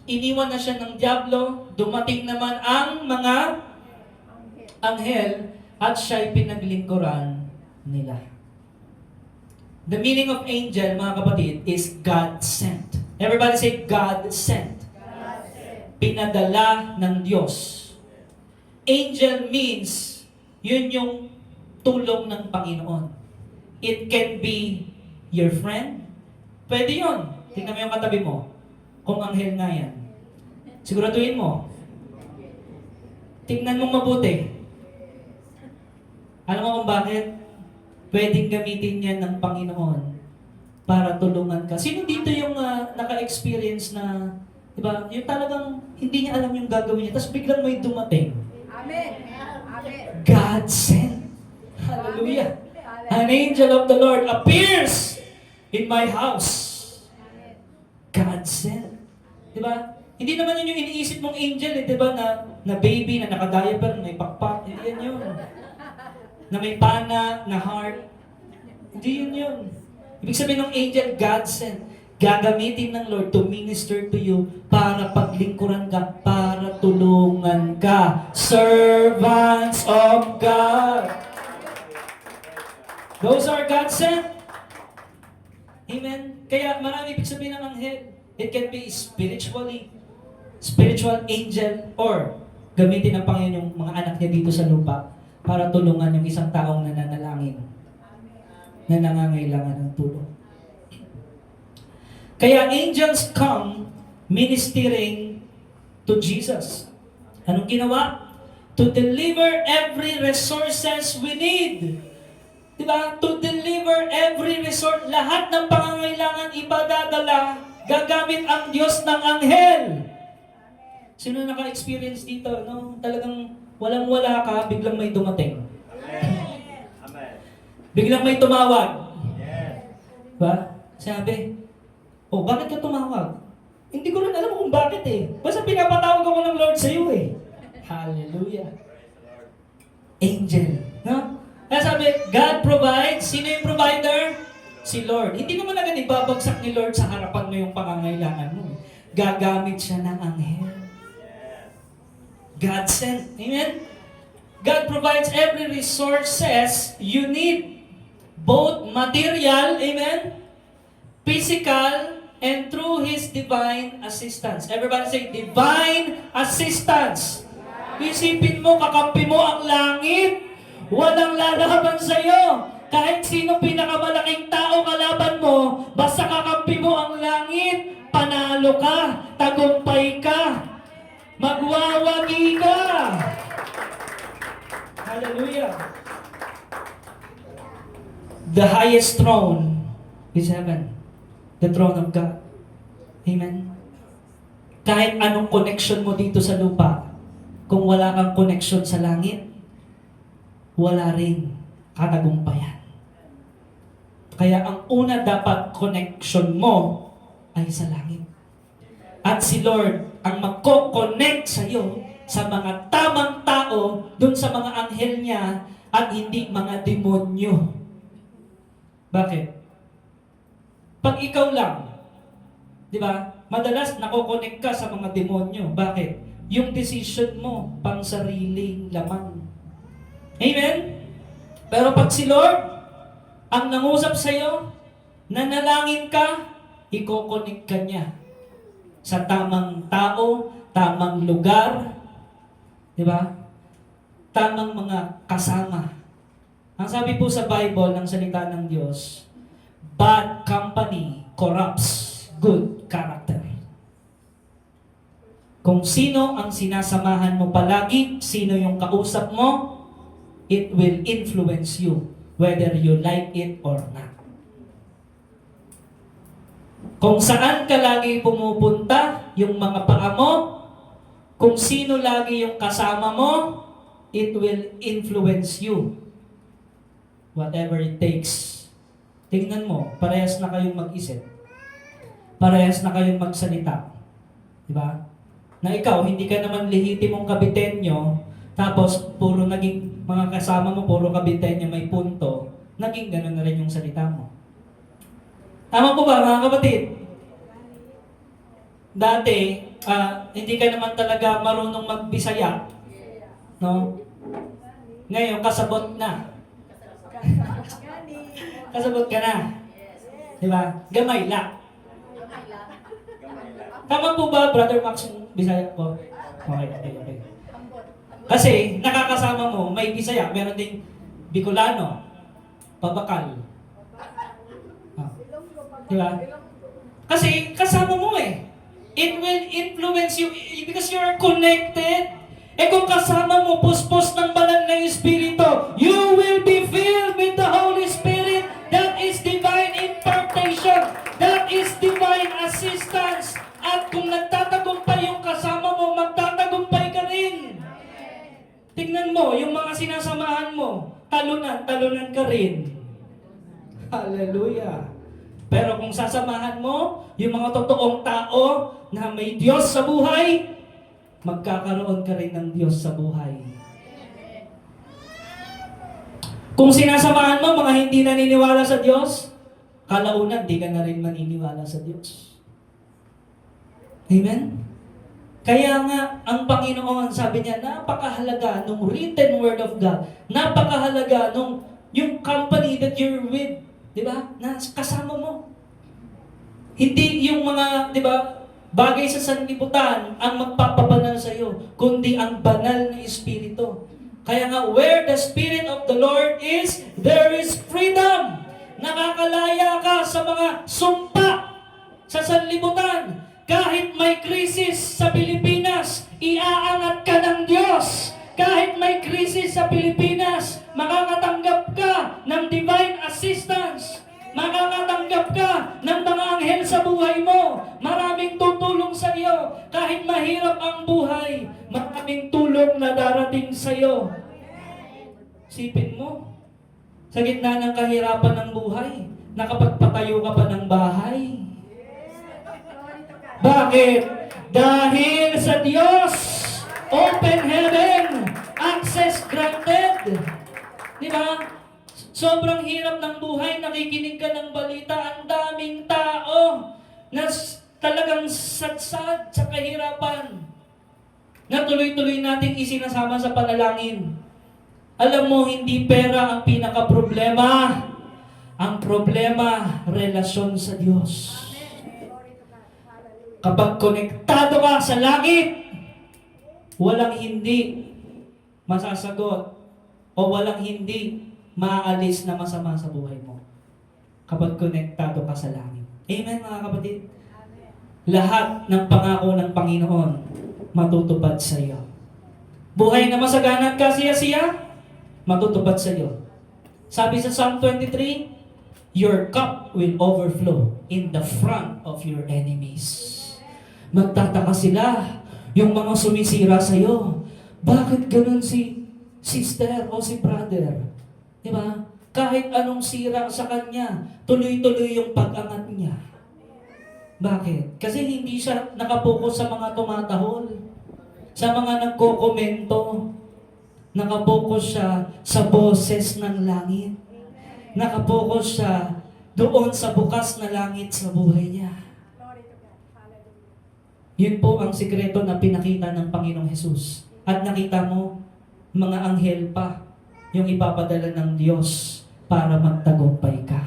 iniwan na siya ng dyablo, dumating naman ang mga anghel at siya'y pinaglingkuran nila. The meaning of angel, mga kapatid, is God sent. Everybody say, God sent. God sent. Pinadala ng Diyos. Angel means, yun yung tulong ng Panginoon. It can be your friend. Pwede yun. Tingnan mo yung katabi mo. Kung anghel nga yan. Siguraduhin mo. Tingnan mong mabuti. Alam mo kung bakit? Pwedeng gamitin yan ng Panginoon para tulungan ka. Sino dito yung naka-experience na, di ba, yung talagang hindi niya alam yung gagawin niya, tapos biglang may dumating. Amen. Amen. God sent. Hallelujah. An angel of the Lord appears in my house. God sent. Di ba? Hindi naman yun yung iniisip mong angel, di ba, na baby, na naka-diaper, may pakpak. Hindi yan yun. Na may pana, na heart. Hindi yun. Ibig sabihin ng angel, God sent. Gagamitin ng Lord to minister to you para paglingkuran ka, para tulungan ka. Servants of God. Those are God sent. Amen? Kaya marami ibig sabihin ng anghel. It can be spiritual angel, or gamitin ng Panginoon yung mga anak niya dito sa lupa para tulungan yung isang taong nananalangin na nangangailangan ng tulong. Kaya angels come ministering to Jesus. Anong ginawa? To deliver every resources we need. Diba? To deliver every resource. Lahat ng pangangailangan ipadadala, gagamit ang Diyos ng anghel. Sino naka-experience dito? No? Talagang walang-wala ka, biglang may dumating. Amen. Biglang may tumawag. Yes. Diba? Sabi, oh, bakit ka tumawag? Hindi ko rin alam kung bakit eh. Basta pinapatawag ako ng Lord sa iyo eh. Hallelujah. Angel. No? Kaya sabi, God provides. Sino yung provider? Si Lord. Hindi naman agad ibabagsak ni Lord sa harapan mo yung pangangailangan mo. Gagamit siya ng anghel. God sent. Amen? God provides every resources you need. Both material, amen? Physical, and through His divine assistance. Everybody say, divine assistance. Isipin mo, kakampi mo ang langit. Walang lalaban sa'yo. Kahit sino pinakamalaking tao kalaban mo, basta kakampi mo ang langit, panalo ka, tagumpay ka, magwawagi ka. Hallelujah. The highest throne is heaven. The throne of God. Amen. Kahit anong connection mo dito sa lupa, kung wala kang connection sa langit, wala rin katagumpayan. Kaya ang una dapat connection mo ay sa langit. At si Lord ang magko-connect sa iyo sa mga tamang tao, dun sa mga anghel niya, at hindi mga demonyo. Bakit? Pag ikaw lang, di ba? Madalas nako-connect ka sa mga demonyo. Bakit? Yung decision mo, pang sariling laman. Amen? Pero pag si Lord, ang nangusap sa'yo, nanalangin ka, iko-connect ka niya sa tamang tao, tamang lugar, di ba? Tamang mga kasama. Ang sabi po sa Bible, ng salita ng Diyos, bad company corrupts good character. Kung sino ang sinasamahan mo palagi, sino yung kausap mo, it will influence you, whether you like it or not. Kung saan ka lagi pumupunta, yung mga paa mo, kung sino lagi yung kasama mo, it will influence you. Whatever it takes. Tingnan mo, parehas na kayong mag-isip. Parehas na kayong magsalita. Diba? Na ikaw, hindi ka naman lehitimong kabitenyo, tapos puro naging mga kasama mo, puro kabitenyo may punto, naging gano'n na rin yung salita mo. Tama po ba, mga kapatid? Dati, hindi ka naman talaga marunong magbisaya. No? Ngayon, kasabot na. Kasabot ka na. Diba? Gamay lang. Tama po ba, Brother Max, yung Bisaya ko? Okay. Kasi, nakakasama mo, may Bisaya, meron ding Bicolano, Pabakal. Diba? Kasi, kasama mo eh. It will influence you because you are connected. Eh kung kasama mo, puspos ng banal na Espiritu, you will be filled with the Holy Spirit. That is divine impartation. That is divine assistance. At kung nagtatagumpay yung kasama mo, magtatagumpay ka rin. Tingnan mo, yung mga sinasamahan mo, talunan ka rin. Hallelujah. Pero kung sasamahan mo, yung mga totoong tao na may Diyos sa buhay, magkakaroon ka rin ng Diyos sa buhay. Kung sinasamahan mo mga hindi naniniwala sa Diyos, kalaunan, di ka na rin maniniwala sa Diyos. Amen? Kaya nga, ang Panginoon, sabi niya, napakahalaga nung written word of God, napakahalaga nung yung company that you're with, di ba? Na kasama mo. Hindi yung mga, di ba, bagay sa sanlibutan ang magpapabanal sa iyo, kundi ang banal na Espiritu. Kaya nga, where the Spirit of the Lord is, there is freedom. Nakakalaya ka sa mga sumpa sa sanlibutan. Kahit may krisis sa Pilipinas, iaangat ka ng Diyos. Kahit may krisis sa Pilipinas, makakatanggap ka ng divine assistance. Makakatanggap ka ng mga anghel sa buhay mo. Maraming tutulong sa iyo. Kahit mahirap ang buhay, maraming tulong na darating sa iyo. Sipin mo, sa gitna ng kahirapan ng buhay, nakapagpatayo ka pa ng bahay. Bakit? Dahil sa Diyos, open heaven, access granted. Di ba? Sobrang hirap ng buhay, nakikinig ka ng balita, ang daming tao na talagang sadsad sa kahirapan na tuloy-tuloy nating isinasama sa panalangin. Alam mo, hindi pera ang pinaka-problema. Ang problema, relasyon sa Diyos. Kapag konektado ka sa langit, walang hindi masasagot o walang hindi maaalis na masama sa buhay mo. Kapag konektado ka sa langit. Amen, mga kapatid? Lahat ng pangako ng Panginoon matutupad sa iyo. Buhay na masagana at kasiya-siya, matutupad sa iyo. Sabi sa Psalm 23, your cup will overflow in the front of your enemies. Magtataka sila, yung mga sumisira sa iyo. Bakit ganun si sister o si brother? Di ba? Kahit anong sira sa kanya, tuloy-tuloy yung pag-angat niya. Bakit? Kasi hindi siya nakapokus sa mga tumatahol, sa mga nagko-komento. Nakapokus siya sa boses ng langit. Nakapokus siya doon sa bukas na langit sa buhay niya. Yun po ang sikreto na pinakita ng Panginoong Hesus. At nakita mo, mga anghel pa yung ipapadala ng Diyos para magtagumpay ka.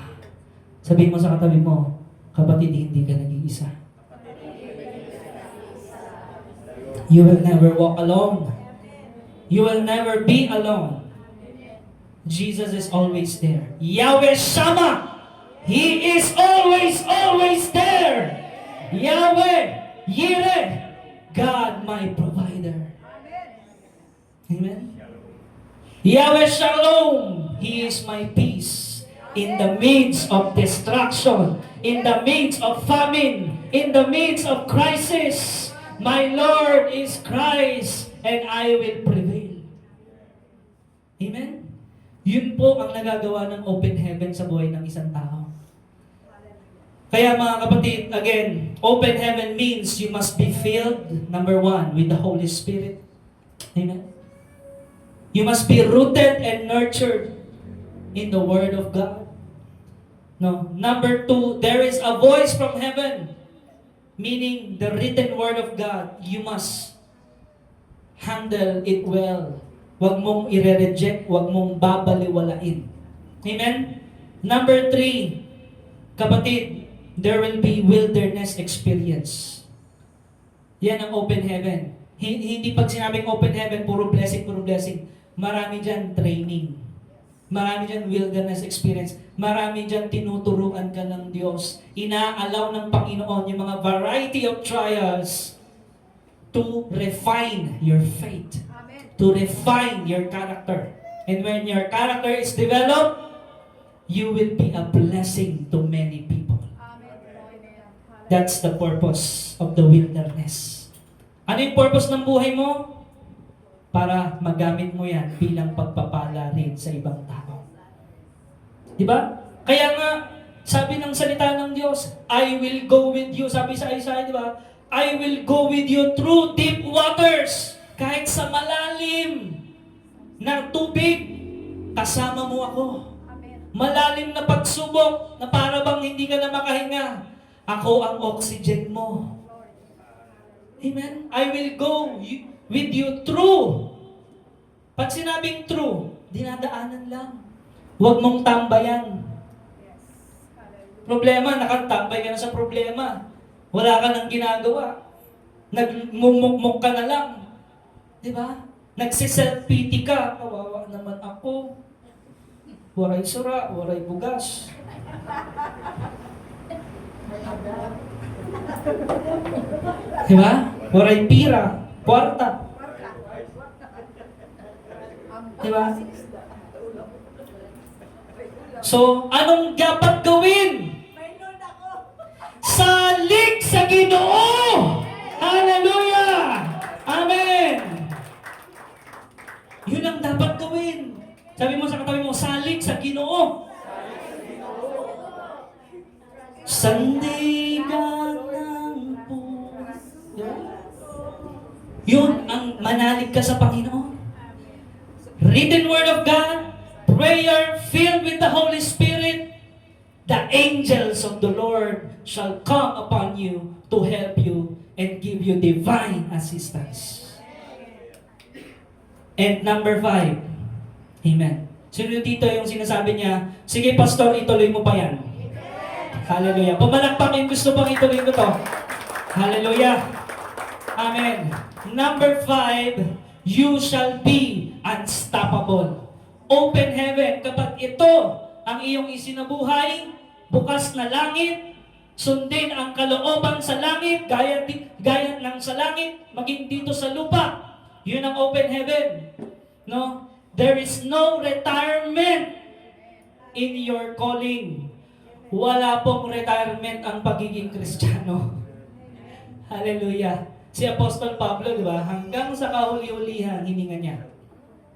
Sabihin mo sa katabi mo, kapatid, hindi ka nag-iisa. You will never walk alone. You will never be alone. Jesus is always there. Yahweh Shammah, He is always there. Yahweh, Yireh, God my provider. Amen. Yahweh Shalom, He is my peace. In the midst of destruction, in the midst of famine, in the midst of crisis, my Lord is Christ and I will prevail. Amen? Yun po ang nagagawa ng open heaven sa buhay ng isang tao. Kaya mga kapatid, again, open heaven means you must be filled, number one, with the Holy Spirit. Amen? You must be rooted and nurtured in the Word of God. No. Number two, there is a voice from heaven, meaning the written Word of God. You must handle it well. Huwag mong i-reject, huwag mong babaliwalain. Amen? Number three, kapatid, there will be wilderness experience. Yan ang open heaven. Hindi pag sinabing open heaven, puro blessing, puro blessing. Marami dyan training. Marami dyan wilderness experience. Marami dyan tinuturuan ka ng Diyos. Inaalaw ng Panginoon yung mga variety of trials to refine your faith. To refine your character. And when your character is developed, you will be a blessing to many people. That's the purpose of the wilderness. Ano yung purpose ng buhay mo? Para magamit mo yan bilang pagpapala rin sa ibang tao. Diba? Kaya nga, sabi ng salita ng Diyos, I will go with you. Sabi sa Isaiah, diba? I will go with you through deep waters. Kahit sa malalim na tubig, kasama mo ako. Malalim na pagsubok na para bang hindi ka na makahinga. Ako ang oxygen mo. Amen? I will go with you through. Pag sinabing through, dinadaanan lang. Huwag mong tambayan. Problema, nakatambay ka na sa problema. Wala ka nang ginagawa. Nagmumukmuk ka na lang. Diba? Nagsiself-pity ka. Kawawa naman ako. Waray sura, waray bugas. Diba? Waray pira, kwarta. Diba? So, anong dapat gawin? Salig sa Ginoo! Hallelujah! Amen! Yun ang dapat gawin. Sabi mo sa katabi mo, salig sa Ginoo. Sandigan ng puso. Manalig ka sa Panginoon. Written Word of God, prayer filled with the Holy Spirit, the angels of the Lord shall come upon you to help you and give you divine assistance. And number 5, Amen. Sino dito yung sinasabi niya, sige pastor, ituloy mo pa yan. Hallelujah. Pumalakpakin, gusto bang ituloy ko to? Hallelujah. Amen. Number 5, you shall be unstoppable. Open heaven. Kapag ito ang iyong isinabuhay, bukas na langit, sundin ang kalooban sa langit, gaya ng sa langit, maging dito sa lupa. Yun ang open heaven. No? There is no retirement in your calling. Wala pong retirement ang pagiging Kristiyano. Hallelujah. Si Apostol Pablo, di ba? Hanggang sa kahuli-hulihan, hininga niya.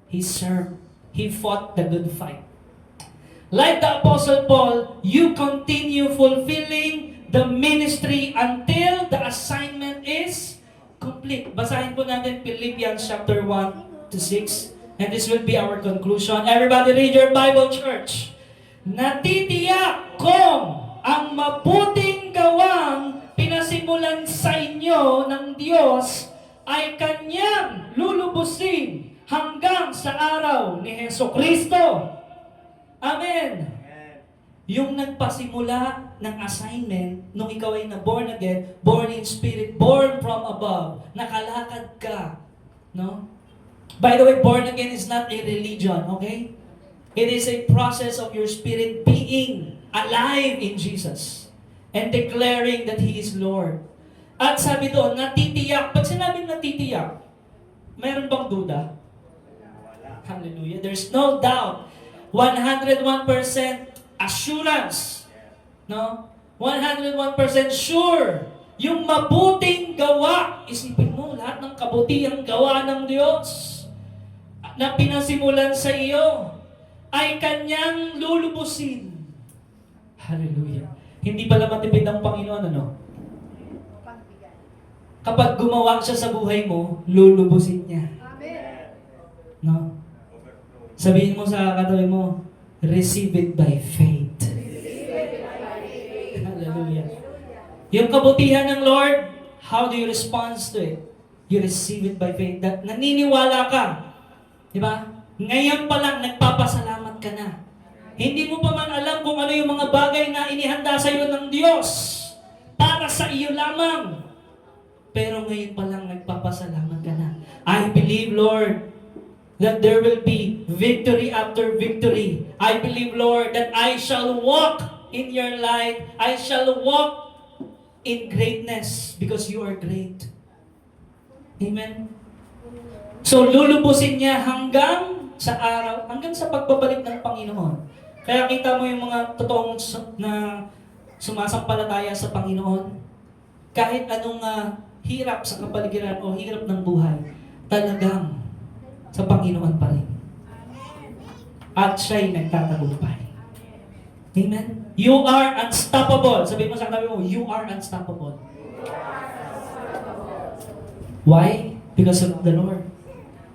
He served. He fought the good fight. Like the Apostle Paul, you continue fulfilling the ministry until the assignment is complete. Basahin po natin Philippians chapter 1 to 6. And this will be our conclusion. Everybody read your Bible, church. Natitiyak kong ang mabuting gawang pinasimulan sa inyo ng Diyos ay Kanyang lulubusin hanggang sa araw ni Hesukristo. Amen. Yung nagpasimula ng assignment nung ikaw ay na born again, born in spirit, born from above, nakalakad ka, no? By the way, born again is not a religion, okay? It is a process of your spirit being alive in Jesus and declaring that He is Lord. At sabi doon, natitiyak. Pag sinabing natitiyak, meron bang duda? Hallelujah. There's no doubt. 101% assurance. No? 101% sure. Yung mabuting gawa, isipin mo, lahat ng kabutihang gawa ng Diyos na pinasimulan sa iyo ay Kanyang lulubusin. Hallelujah. Hindi pala matipid ang Panginoon, ano? Kapag gumawa siya sa buhay mo, lulubusin niya. Amen. No? Sabihin mo sa katabi mo, receive it by faith. Hallelujah. Yung kabutihan ng Lord, how do you respond to it? You receive it by faith. That naniniwala ka. Diba? Ngayon pa lang, nagpapasalamat ka na. Hindi mo pa man alam kung ano yung mga bagay na inihanda sa iyo ng Diyos para sa iyo lamang. Pero ngayon pa lang, nagpapasalamat ka na. I believe, Lord, that there will be victory after victory. I believe, Lord, that I shall walk in your light. I shall walk in greatness because you are great. Amen? So, lulubusin niya hanggang sa araw, hanggang sa pagbabalik ng Panginoon. Kaya kita mo yung mga totoong na sumasampalataya sa Panginoon. Kahit anong hirap sa kapaligiran o hirap ng buhay, talagang sa Panginoon pa rin. At siya'y nagtatagumpay. Amen? You are unstoppable. Sabihin mo sa katabi mo, you are unstoppable. Why? Because of the Lord.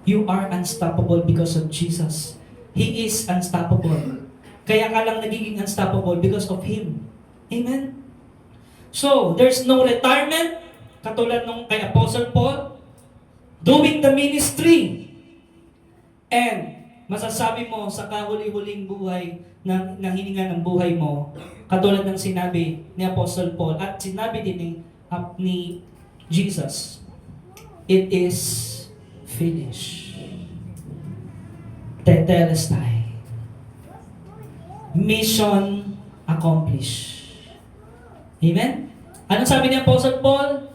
You are unstoppable because of Jesus. He is unstoppable. Kaya ka lang nagiging unstoppable because of Him. Amen? So, there's no retirement, katulad nung kay Apostle Paul, doing the ministry. And, masasabi mo sa kahuli-huling buhay na hininga ng buhay mo, katulad ng sinabi ni Apostle Paul, at sinabi din ni Jesus, it is finished. Tetelestai. Mission accomplished. Amen? Anong sabi ni Apostle Paul?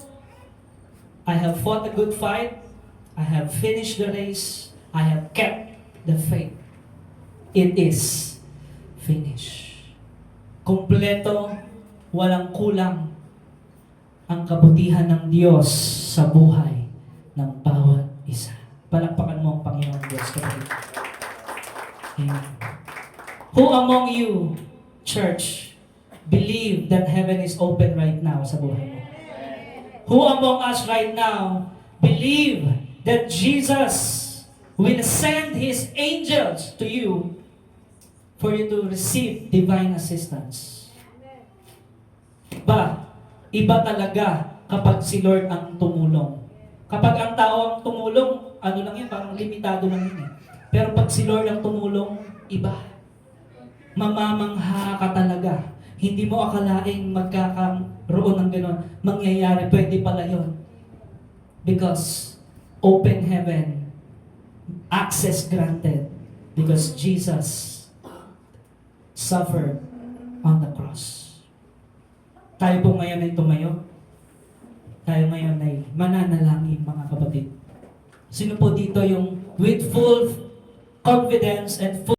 I have fought a good fight. I have finished the race. I have kept the faith. It is finished. Kompleto, walang kulang ang kabutihan ng Diyos sa buhay ng bawat isa. Palakpakan mo ang Panginoon Diyos. Amen. Who among you, church, believe that heaven is open right now sa buhay mo? Who among us right now believe that Jesus will send His angels to you for you to receive divine assistance. Iba talaga kapag si Lord ang tumulong. Kapag ang tao ang tumulong, ano lang yan, parang limitado lang yun eh. Pero pag si Lord ang tumulong, iba. Mamamangha ka talaga. Hindi mo akalaing magkakaroon ng gano'n. Mangyayari, pwede pala yun. Because open heaven, access granted. Because Jesus suffered on the cross. Tayo po ngayon ay tumayo. Tayo ngayon ay mananalangin, mga kapatid. Sino po dito yung with full confidence and full